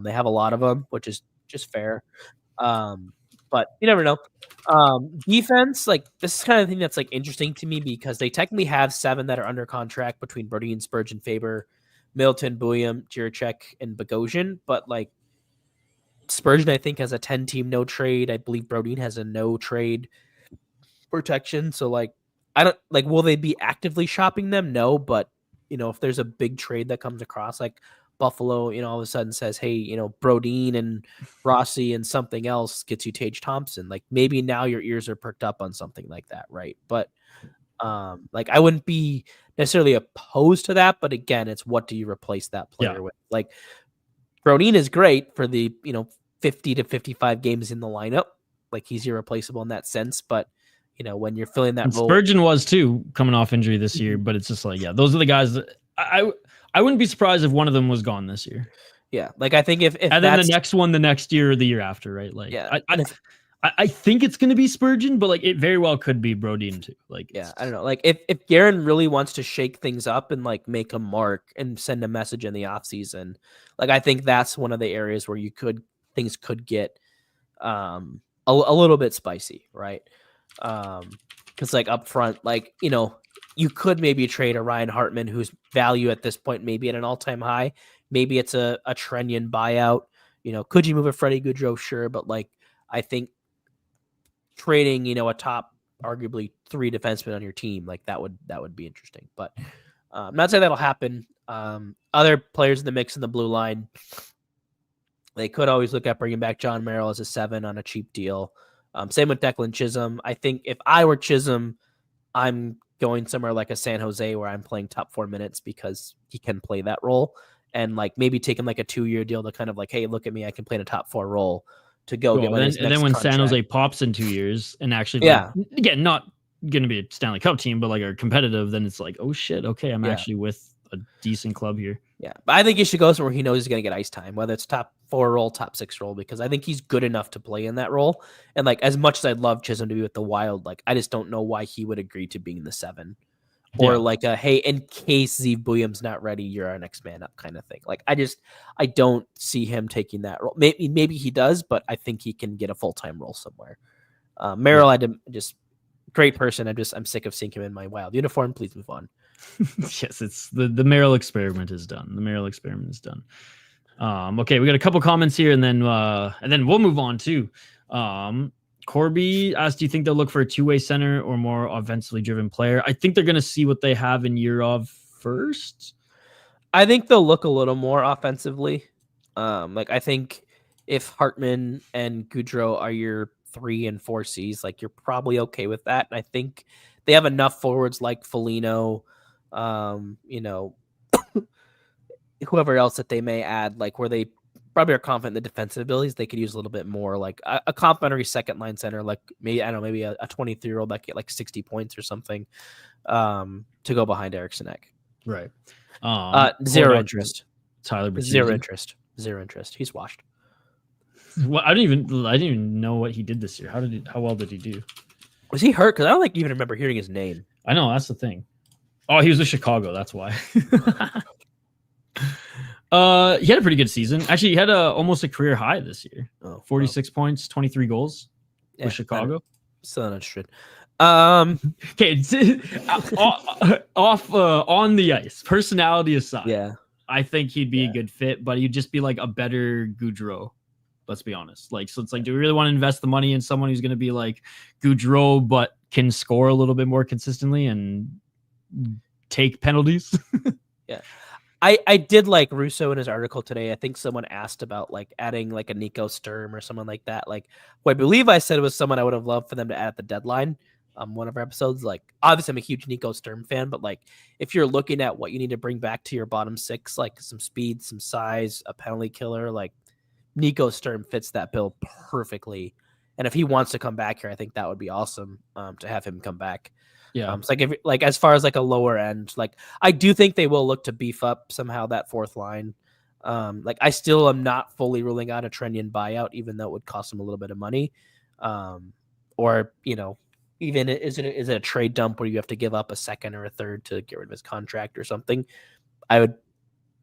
They have a lot of them, which is just fair. But you never know. Defense, like this is kind of thing that's like interesting to me because they technically have 7 that are under contract between Brodin, Spurgeon, Faber, Middleton, Bouillon, Jiricek, and Bogosian, but like Spurgeon, I think, has a 10-team no trade. I believe Brodin has a no trade protection. So, like, I don't like. Will they be actively shopping them? No, but if there's a big trade that comes across, like Buffalo, all of a sudden says, "Hey, Brodin and Rossi and something else gets you Tage Thompson." Like, maybe now your ears are perked up on something like that, right? But, like, I wouldn't be necessarily opposed to that. But again, it's what do you replace that player with? Like, Brodin is great for the 50 to 55 games in the lineup. Like he's irreplaceable in that sense. But when you're filling that role,
Spurgeon was too coming off injury this year. But it's just like those are the guys that I wouldn't be surprised if one of them was gone this year.
Yeah, like I think if
and then the next one the next year or the year after, right? Like I think it's going to be Spurgeon, but like it very well could be Brodin too. Like
I don't know. Like if Guerin really wants to shake things up and like make a mark and send a message in the offseason, like I think that's one of the areas where things could get a little bit spicy, right? Because like up front, like you could maybe trade a Ryan Hartman whose value at this point maybe at an all-time high. Maybe it's a Trenyan buyout. Could you move a Freddie Goudreau? Sure, but like I think trading, a top arguably 3 defensemen on your team, like that would be interesting. But I'm not saying that'll happen. Other players in the mix in the blue line, They could always look at bringing back John Merrill as a 7 on a cheap deal. Same with Declan Chisholm. I think if I were Chisholm, I'm going somewhere like a San Jose where I'm playing top 4 minutes because he can play that role, and like maybe taking like a 2-year deal to kind of like, hey, look at me, I can play in a top 4 role to go get my next
and then when
contract.
San Jose pops in 2 years and actually, again, not going to be a Stanley Cup team, but like are competitive, then it's like, oh shit, okay, I'm actually with a decent club here.
Yeah, but I think he should go somewhere he knows he's going to get ice time, whether it's top 4 role, top 6 role, because I think he's good enough to play in that role. And like, as much as I'd love Chisholm to be with the Wild, like I just don't know why he would agree to being the 7, or like a, hey, in case Zeev Buyam's not ready, you're our next man up kind of thing. Like I don't see him taking that role. Maybe he does, but I think he can get a full-time role somewhere. Merrill, I just great person. I'm sick of seeing him in my Wild uniform. Please move on.
Yes, it's the Merrill experiment is done. The Merrill experiment is done. Okay, we got a couple comments here, and then we'll move on too. Corby asked, do you think they'll look for a two-way center or more offensively driven player? I think they're going to see what they have in Yurov first.
I think they'll look a little more offensively. Like I think if Hartman and Goudreau are your 3 and 4 Cs, like you're probably okay with that. And I think they have enough forwards like Foligno, whoever else that they may add, like where they probably are confident in the defensive abilities. They could use a little bit more, like a complimentary second line center, like maybe, I don't know, maybe a 23-year-old that get like 60 points or something, to go behind Eriksson Ek.
Right.
Zero interest.
Tyler Bertuzzi.
Zero interest. He's washed.
Well, I didn't even know what he did this year. How well did he do?
Was he hurt? Because I don't even remember hearing his name.
I know, that's the thing. Oh, he was with Chicago. That's why. He had a pretty good season. Actually, he had almost a career high this year. 46 points, 23 goals with Chicago.
Still not interested.
Okay, off on the ice, personality aside, I think he'd be a good fit, but he'd just be like a better Goudreau. Let's be honest. Like, so it's like, do we really want to invest the money in someone who's going to be like Goudreau, but can score a little bit more consistently and take penalties? Yeah.
I did like Russo in his article today. I think someone asked about like adding like a Nico Sturm or someone like that. Like, what I believe I said was someone I would have loved for them to add at the deadline. One of our episodes. Like, obviously I'm a huge Nico Sturm fan, but like if you're looking at what you need to bring back to your bottom 6, like some speed, some size, a penalty killer, like Nico Sturm fits that bill perfectly. And if he wants to come back here, I think that would be awesome to have him come back.
Yeah.
It's like as far as like a lower end, like I do think they will look to beef up somehow that fourth line. Like I still am not fully ruling out a Trenyan buyout, even though it would cost him a little bit of money. Or, even is it a trade dump where you have to give up a second or a third to get rid of his contract or something? I would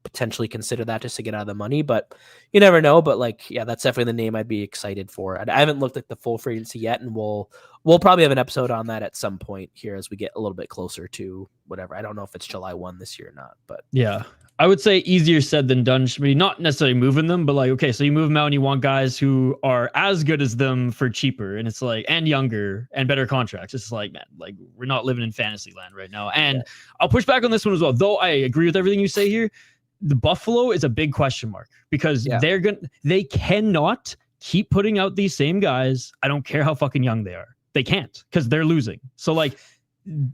potentially consider that just to get out of the money, but you never know. But like, yeah, that's definitely the name I'd be excited for. I haven't looked at the full free agency yet, and we'll probably have an episode on that at some point here as we get a little bit closer to whatever. I don't know if it's July 1 this year or not, but
yeah, I would say easier said than done. Should be not necessarily moving them, but like, okay, so you move them out and you want guys who are as good as them for cheaper, and it's like, and younger and better contracts. It's like, man, like we're not living in fantasy land right now. And I'll push back on this one as well, though I agree with everything you say here. The Buffalo is a big question mark because they cannot keep putting out these same guys. I don't care how fucking young they are. They can't because they're losing. So like,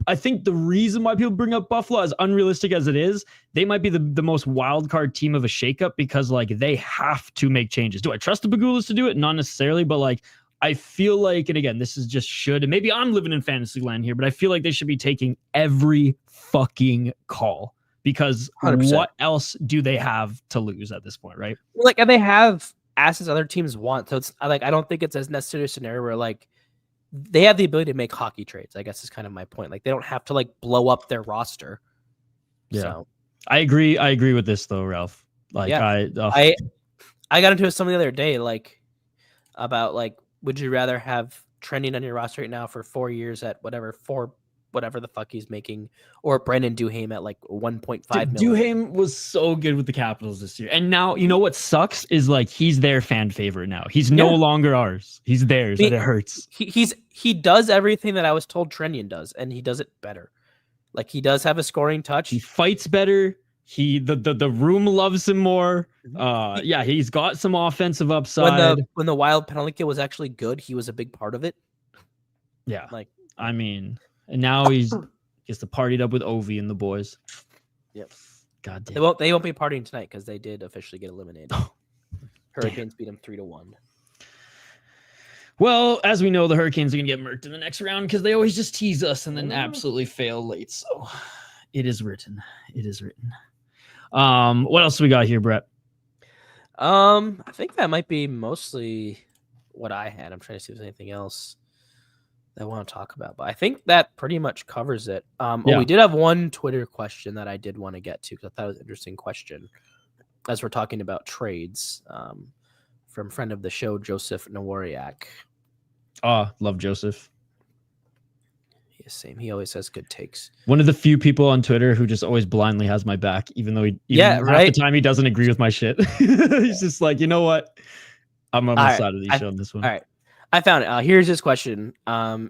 I think the reason why people bring up Buffalo, as unrealistic as it is, they might be the most wild card team of a shakeup because like they have to make changes. Do I trust the Bagulas to do it? Not necessarily, but like I feel like, and again, this is just should, and maybe I'm living in fantasy land here, but I feel like they should be taking every fucking call. Because 100%. What else do they have to lose at this point, right?
Like, and they have assets other teams want. So it's like, I don't think it's as necessary a scenario where like they have the ability to make hockey trades, I guess is kind of my point. Like they don't have to like blow up their roster.
Yeah.
So.
I agree with this though, Ralph. Like I
got into it some the other day, like about like, would you rather have Trenyan on your roster right now for 4 years at whatever the fuck he's making, or Brandon Duhaime at like 1.5 million.
Duhaime was so good with the Capitals this year. And now, you know what sucks is like, he's their fan favorite now. He's no longer ours. He's theirs. And it hurts.
He does everything that I was told Trenyan does, and he does it better. Like he does have a scoring touch.
He fights better. The room loves him more. Yeah, he's got some offensive upside.
When the Wild penalty kill was actually good, he was a big part of it.
Yeah, I mean, and now he gets to partied up with Ovi and the boys.
Yep.
God damn.
They won't be partying tonight because they did officially get eliminated. Hurricanes beat them 3-1.
Well, as we know, the Hurricanes are gonna get murked in the next round because they always just tease us and then absolutely fail late. So it is written. It is written. What else we got here, Brett?
I think that might be mostly what I had. I'm trying to see if there's anything else that I want to talk about, but I think that pretty much covers it. We did have one Twitter question that I did want to get to because I thought it was an interesting question as we're talking about trades. From friend of the show, Joseph Nowariak.
Love Joseph.
Yeah, same. He always has good takes.
One of the few people on Twitter who just always blindly has my back, even though half the time he doesn't agree with my shit. He's just like, you know what? I'm on the side of the show on this one.
All right. I found it. Here's his question.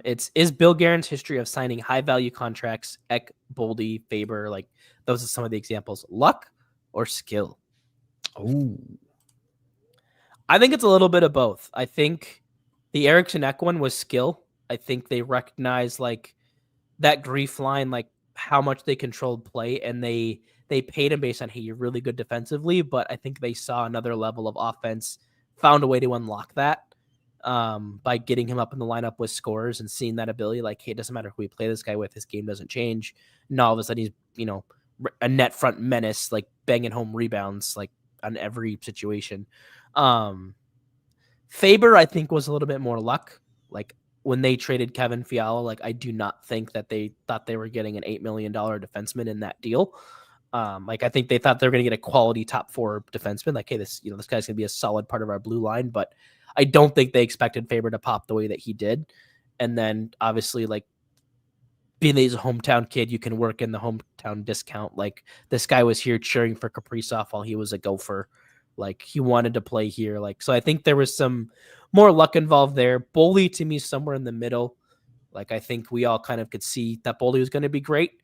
Is Bill Guerin's history of signing high value contracts, Eck, Boldy, Faber, like those are some of the examples, luck or skill?
Oh,
I think it's a little bit of both. I think the Eriksson Ek one was skill. I think they recognized like that grief line, like how much they controlled play, and they paid him based on, hey, you're really good defensively, but I think they saw another level of offense, found a way to unlock that by getting him up in the lineup with scores and seeing that ability. Like, hey, it doesn't matter who we play this guy with, his game doesn't change. And all of a sudden he's, a net front menace, like banging home rebounds, like on every situation. Faber, I think, was a little bit more luck. Like when they traded Kevin Fiala, like I do not think that they thought they were getting an $8 million defenseman in that deal. Like I think they thought they were going to get a quality top 4 defenseman. Like, hey, this guy's going to be a solid part of our blue line, but I don't think they expected Faber to pop the way that he did. And then obviously, like being that he's a hometown kid, you can work in the hometown discount. Like this guy was here cheering for Kaprizov while he was a Gopher. Like he wanted to play here. Like, so I think there was some more luck involved there. Boldy to me somewhere in the middle. Like I think we all kind of could see that Boldy was going to be great.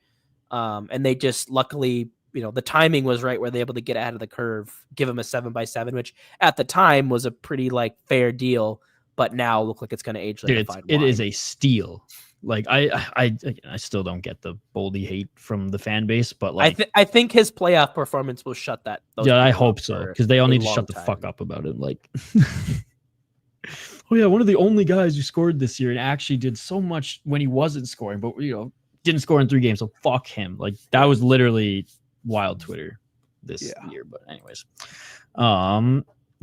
And they just luckily, the timing was right where they were able to get out of the curve, give him a 7x7, which at the time was a pretty like fair deal, but now look like it's going to age like
it is a steal. Like I still don't get the Boldy hate from the fan base, but like
I think his playoff performance will shut that.
Yeah, I hope so, because they all need to shut the fuck up about it. Like, oh yeah, one of the only guys who scored this year and actually did so much when he wasn't scoring, but didn't score in 3 games, so fuck him. Like that was literally wild Twitter this year. But anyways,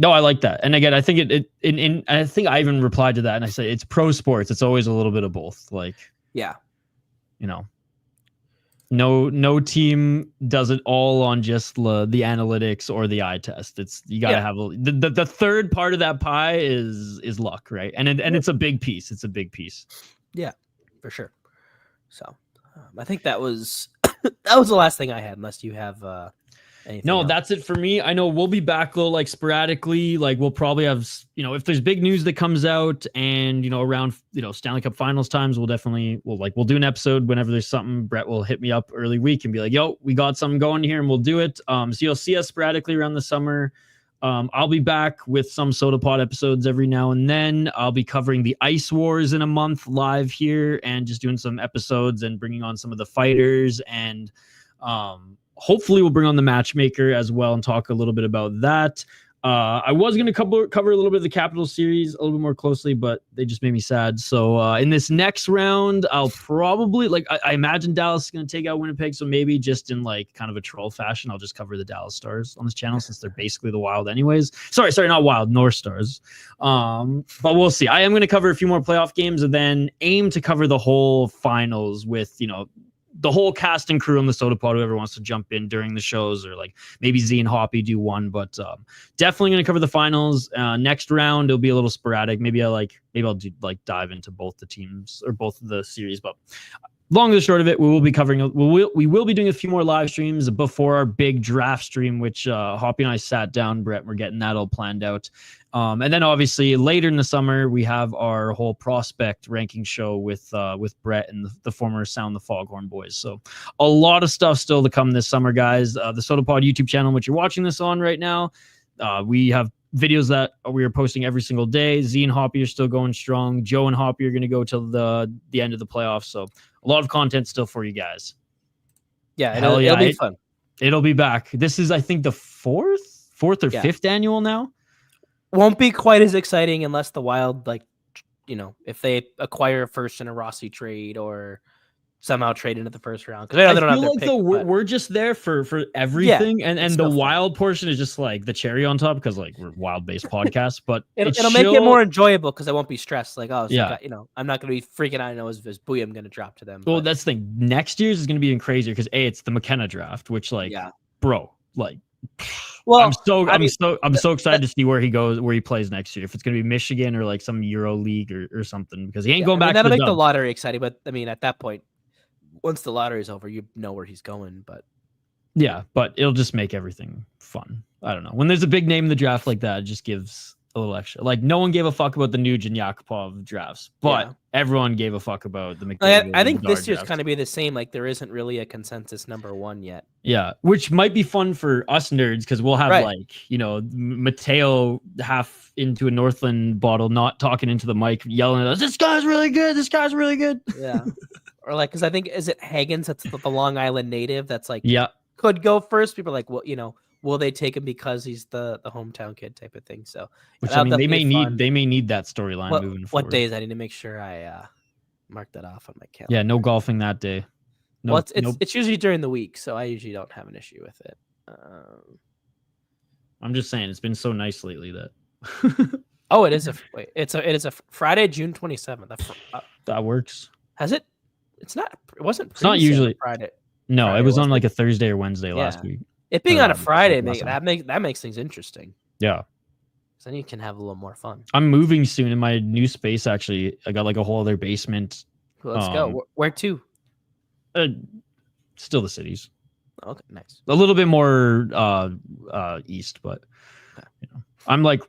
no, I like that. And again, I think I think I even replied to that and I said, it's pro sports. It's always a little bit of both. Like,
yeah,
no team does it all on just the analytics or the eye test. It's, you got to have the third part of that pie is luck. Right. And it's a big piece. It's a big piece.
Yeah, for sure. So I think that was, that was the last thing I had, unless you have,
no, that's it for me. I know we'll be back though, like sporadically. Like we'll probably have, if there's big news that comes out and around Stanley Cup Finals times, we'll do an episode whenever there's something. Brett will hit me up early week and be like, "Yo, we got something going here," and we'll do it. So you'll see us sporadically around the summer. I'll be back with some Sota Pod episodes every now and then. I'll be covering the Ice Wars in a month live here and just doing some episodes and bringing on some of the fighters and hopefully we'll bring on the matchmaker as well and talk a little bit about that. I was going to cover a little bit of the Capital series a little bit more closely, but they just made me sad. So in this next round, I'll probably I imagine Dallas is going to take out Winnipeg. So maybe just in like kind of a troll fashion, I'll just cover the Dallas Stars on this channel since they're basically the Wild anyways. Sorry, not Wild, North Stars. But we'll see. I am going to cover a few more playoff games and then aim to cover the whole finals with, the whole cast and crew on the Sota Pod, whoever wants to jump in during the shows, or like maybe Z and Hoppy do one, but definitely going to cover the finals. Next round, it'll be a little sporadic. Maybe I'll dive into both the teams or both of the series, but long and the short of it, we will be covering. We will be doing a few more live streams before our big draft stream, which Hoppy and I sat down. Brett, we're getting that all planned out, and then obviously later in the summer we have our whole prospect ranking show with Brett and the former Sound the Foghorn boys. So a lot of stuff still to come this summer, guys. The Sota Pod YouTube channel, which you're watching this on right now, we have videos that we are posting every single day. Z and Hoppy are still going strong. Joe and Hoppy are going to go till the end of the playoffs. So a lot of content still for you guys.
Yeah, it'll be fun.
It'll be back. This is, I think, the fourth or fifth annual now.
Won't be quite as exciting unless the Wild, if they acquire a first in a Rossi trade or somehow trade into the first round. Because I feel like
we're just there for everything, and the Wild portion is just like the cherry on top because like we're Wild based podcast. But
it'll make it more enjoyable because I won't be stressed. Like, I'm not going to be freaking out. I know as Booyah I'm going to drop to them.
Well, that's the thing. Next year's is going to be even crazier because it's the McKenna draft, which bro, like. Well, I'm so excited to see where he goes, where he plays next year. If it's going to be Michigan or like some Euro League or something, because he ain't going back.
That'll make the lottery exciting. But I mean, at that point, once the lottery's over, you know where he's going. But
yeah, but it'll just make everything fun. I don't know. When there's a big name in the draft like that, it just gives a little extra. Like no one gave a fuck about the Nugent Yakupov drafts, but everyone gave a fuck about the McDavid.
I think this year's kind of be the same. Like there isn't really a consensus number one yet.
Yeah, which might be fun for us nerds because we'll have Mateo half into a Northland bottle, not talking into the mic, yelling at us, "This guy's really good. This guy's really good."
Yeah, or like because I think is it Hagens that's the Long Island native that's like could go first. People are like, well, will they take him because he's the hometown kid type of thing? So,
which I mean, they may need that storyline moving forward.
What days? I need to make sure I mark that off on my calendar.
Yeah, no golfing that day.
No, it's usually during the week, so I usually don't have an issue with it.
I'm just saying, it's been so nice lately that.
Oh, it is a Friday, June 27th.
That works.
Has it? It's not. It wasn't.
It's not usually
Friday.
No, Friday, it was on like a Thursday or Wednesday last week.
It being on a Friday, that makes things interesting.
Yeah.
So then you can have a little more fun.
I'm moving soon in my new space. Actually, I got like a whole other basement.
Let's go. Where to?
Still the cities.
Okay, nice.
A little bit more east, but I'm like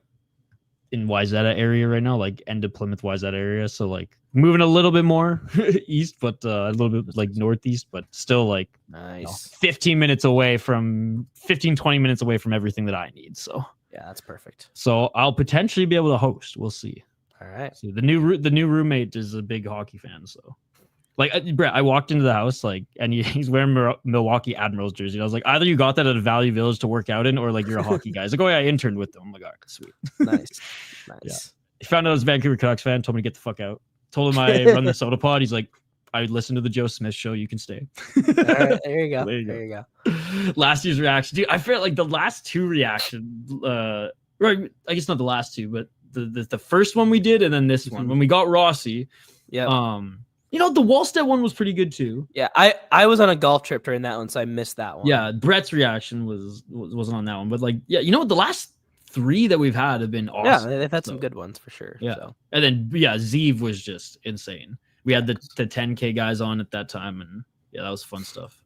in Wayzata area right now, like end of Plymouth Wayzata area. So like moving a little bit more east, but a little bit like northeast, but still like
nice
20 minutes away from everything that I need. So
yeah, that's perfect.
So I'll potentially be able to host. We'll see.
All right.
So the new roommate is a big hockey fan. So like Brett, I walked into the house and he's wearing Milwaukee Admirals jersey. I was like, either you got that at a Value Village to work out in, or like you're a hockey guy. He's like, oh yeah, I interned with them. I'm like, all right, sweet.
Nice.
Yeah. He found out I was a Vancouver Canucks fan. Told me to get the fuck out. Told him I run the Sota Pod. He's like, I listened to the Joe Smith show. You can stay.
All right, there you go. There you go.
Last year's reaction, dude. I felt like the last two reactions. Right, I guess not the last two, but the first one we did, and then this one when we got Rossi.
Yeah.
The Wallstead one was pretty good too.
Yeah, I was on a golf trip during that one, so I missed that one.
Yeah, Brett's reaction wasn't on that one, but like, yeah, the last three that we've had have been awesome.
Yeah, they've had some good ones for sure.
Yeah,
so.
And then Zeev was just insane. We had the 10K guys on at that time, and yeah, that was fun stuff.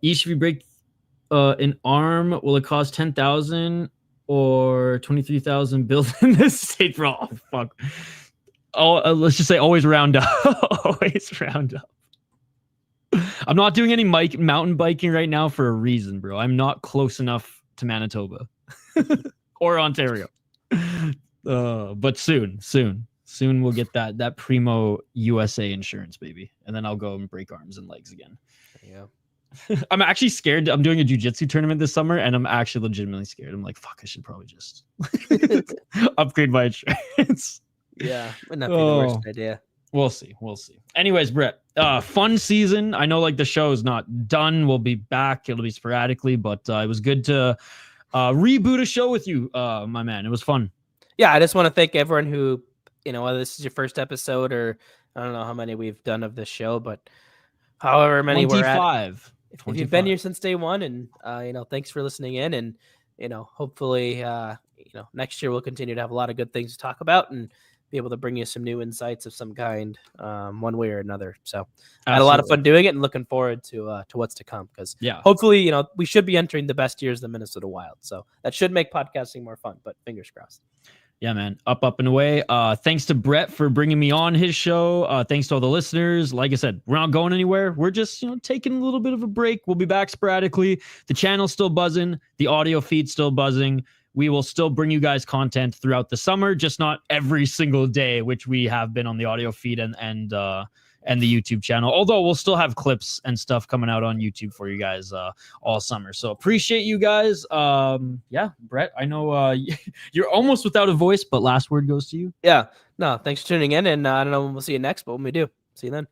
Each if you break an arm, will it cost 10,000 or 23,000 built in this state? Bro, oh, fuck. Oh, let's just say always round up. Always round up. I'm not doing any mountain biking right now for a reason, bro. I'm not close enough to Manitoba or Ontario. But soon we'll get that Primo USA insurance, baby, and then I'll go and break arms and legs again.
Yeah.
I'm actually scared. I'm doing a jiu-jitsu tournament this summer, and I'm actually legitimately scared. I'm like, fuck, I should probably just upgrade my insurance.
Yeah, would not be the worst idea.
We'll see. Anyways, Brett, fun season. I know like the show is not done. We'll be back. It'll be sporadically, but it was good to reboot a show with you, my man. It was fun.
Yeah, I just want to thank everyone who, whether this is your first episode or I don't know how many we've done of this show, but however many
25.
If you've been here since day one, and thanks for listening in, and hopefully next year we'll continue to have a lot of good things to talk about, and be able to bring you some new insights of some kind, one way or another. So I had a lot of fun doing it and looking forward to what's to come, because hopefully, we should be entering the best years of the Minnesota Wild. So that should make podcasting more fun, but fingers crossed.
Yeah, man. Up and away. Thanks to Brett for bringing me on his show. Thanks to all the listeners. Like I said, we're not going anywhere. We're just, taking a little bit of a break. We'll be back sporadically. The channel's still buzzing. The audio feed's still buzzing. We will still bring you guys content throughout the summer, just not every single day, which we have been on the audio feed and the YouTube channel. Although we'll still have clips and stuff coming out on YouTube for you guys all summer. So appreciate you guys. Brett, I know you're almost without a voice, but last word goes to you.
Yeah. No, thanks for tuning in. And I don't know when we'll see you next, but when we do, see you then.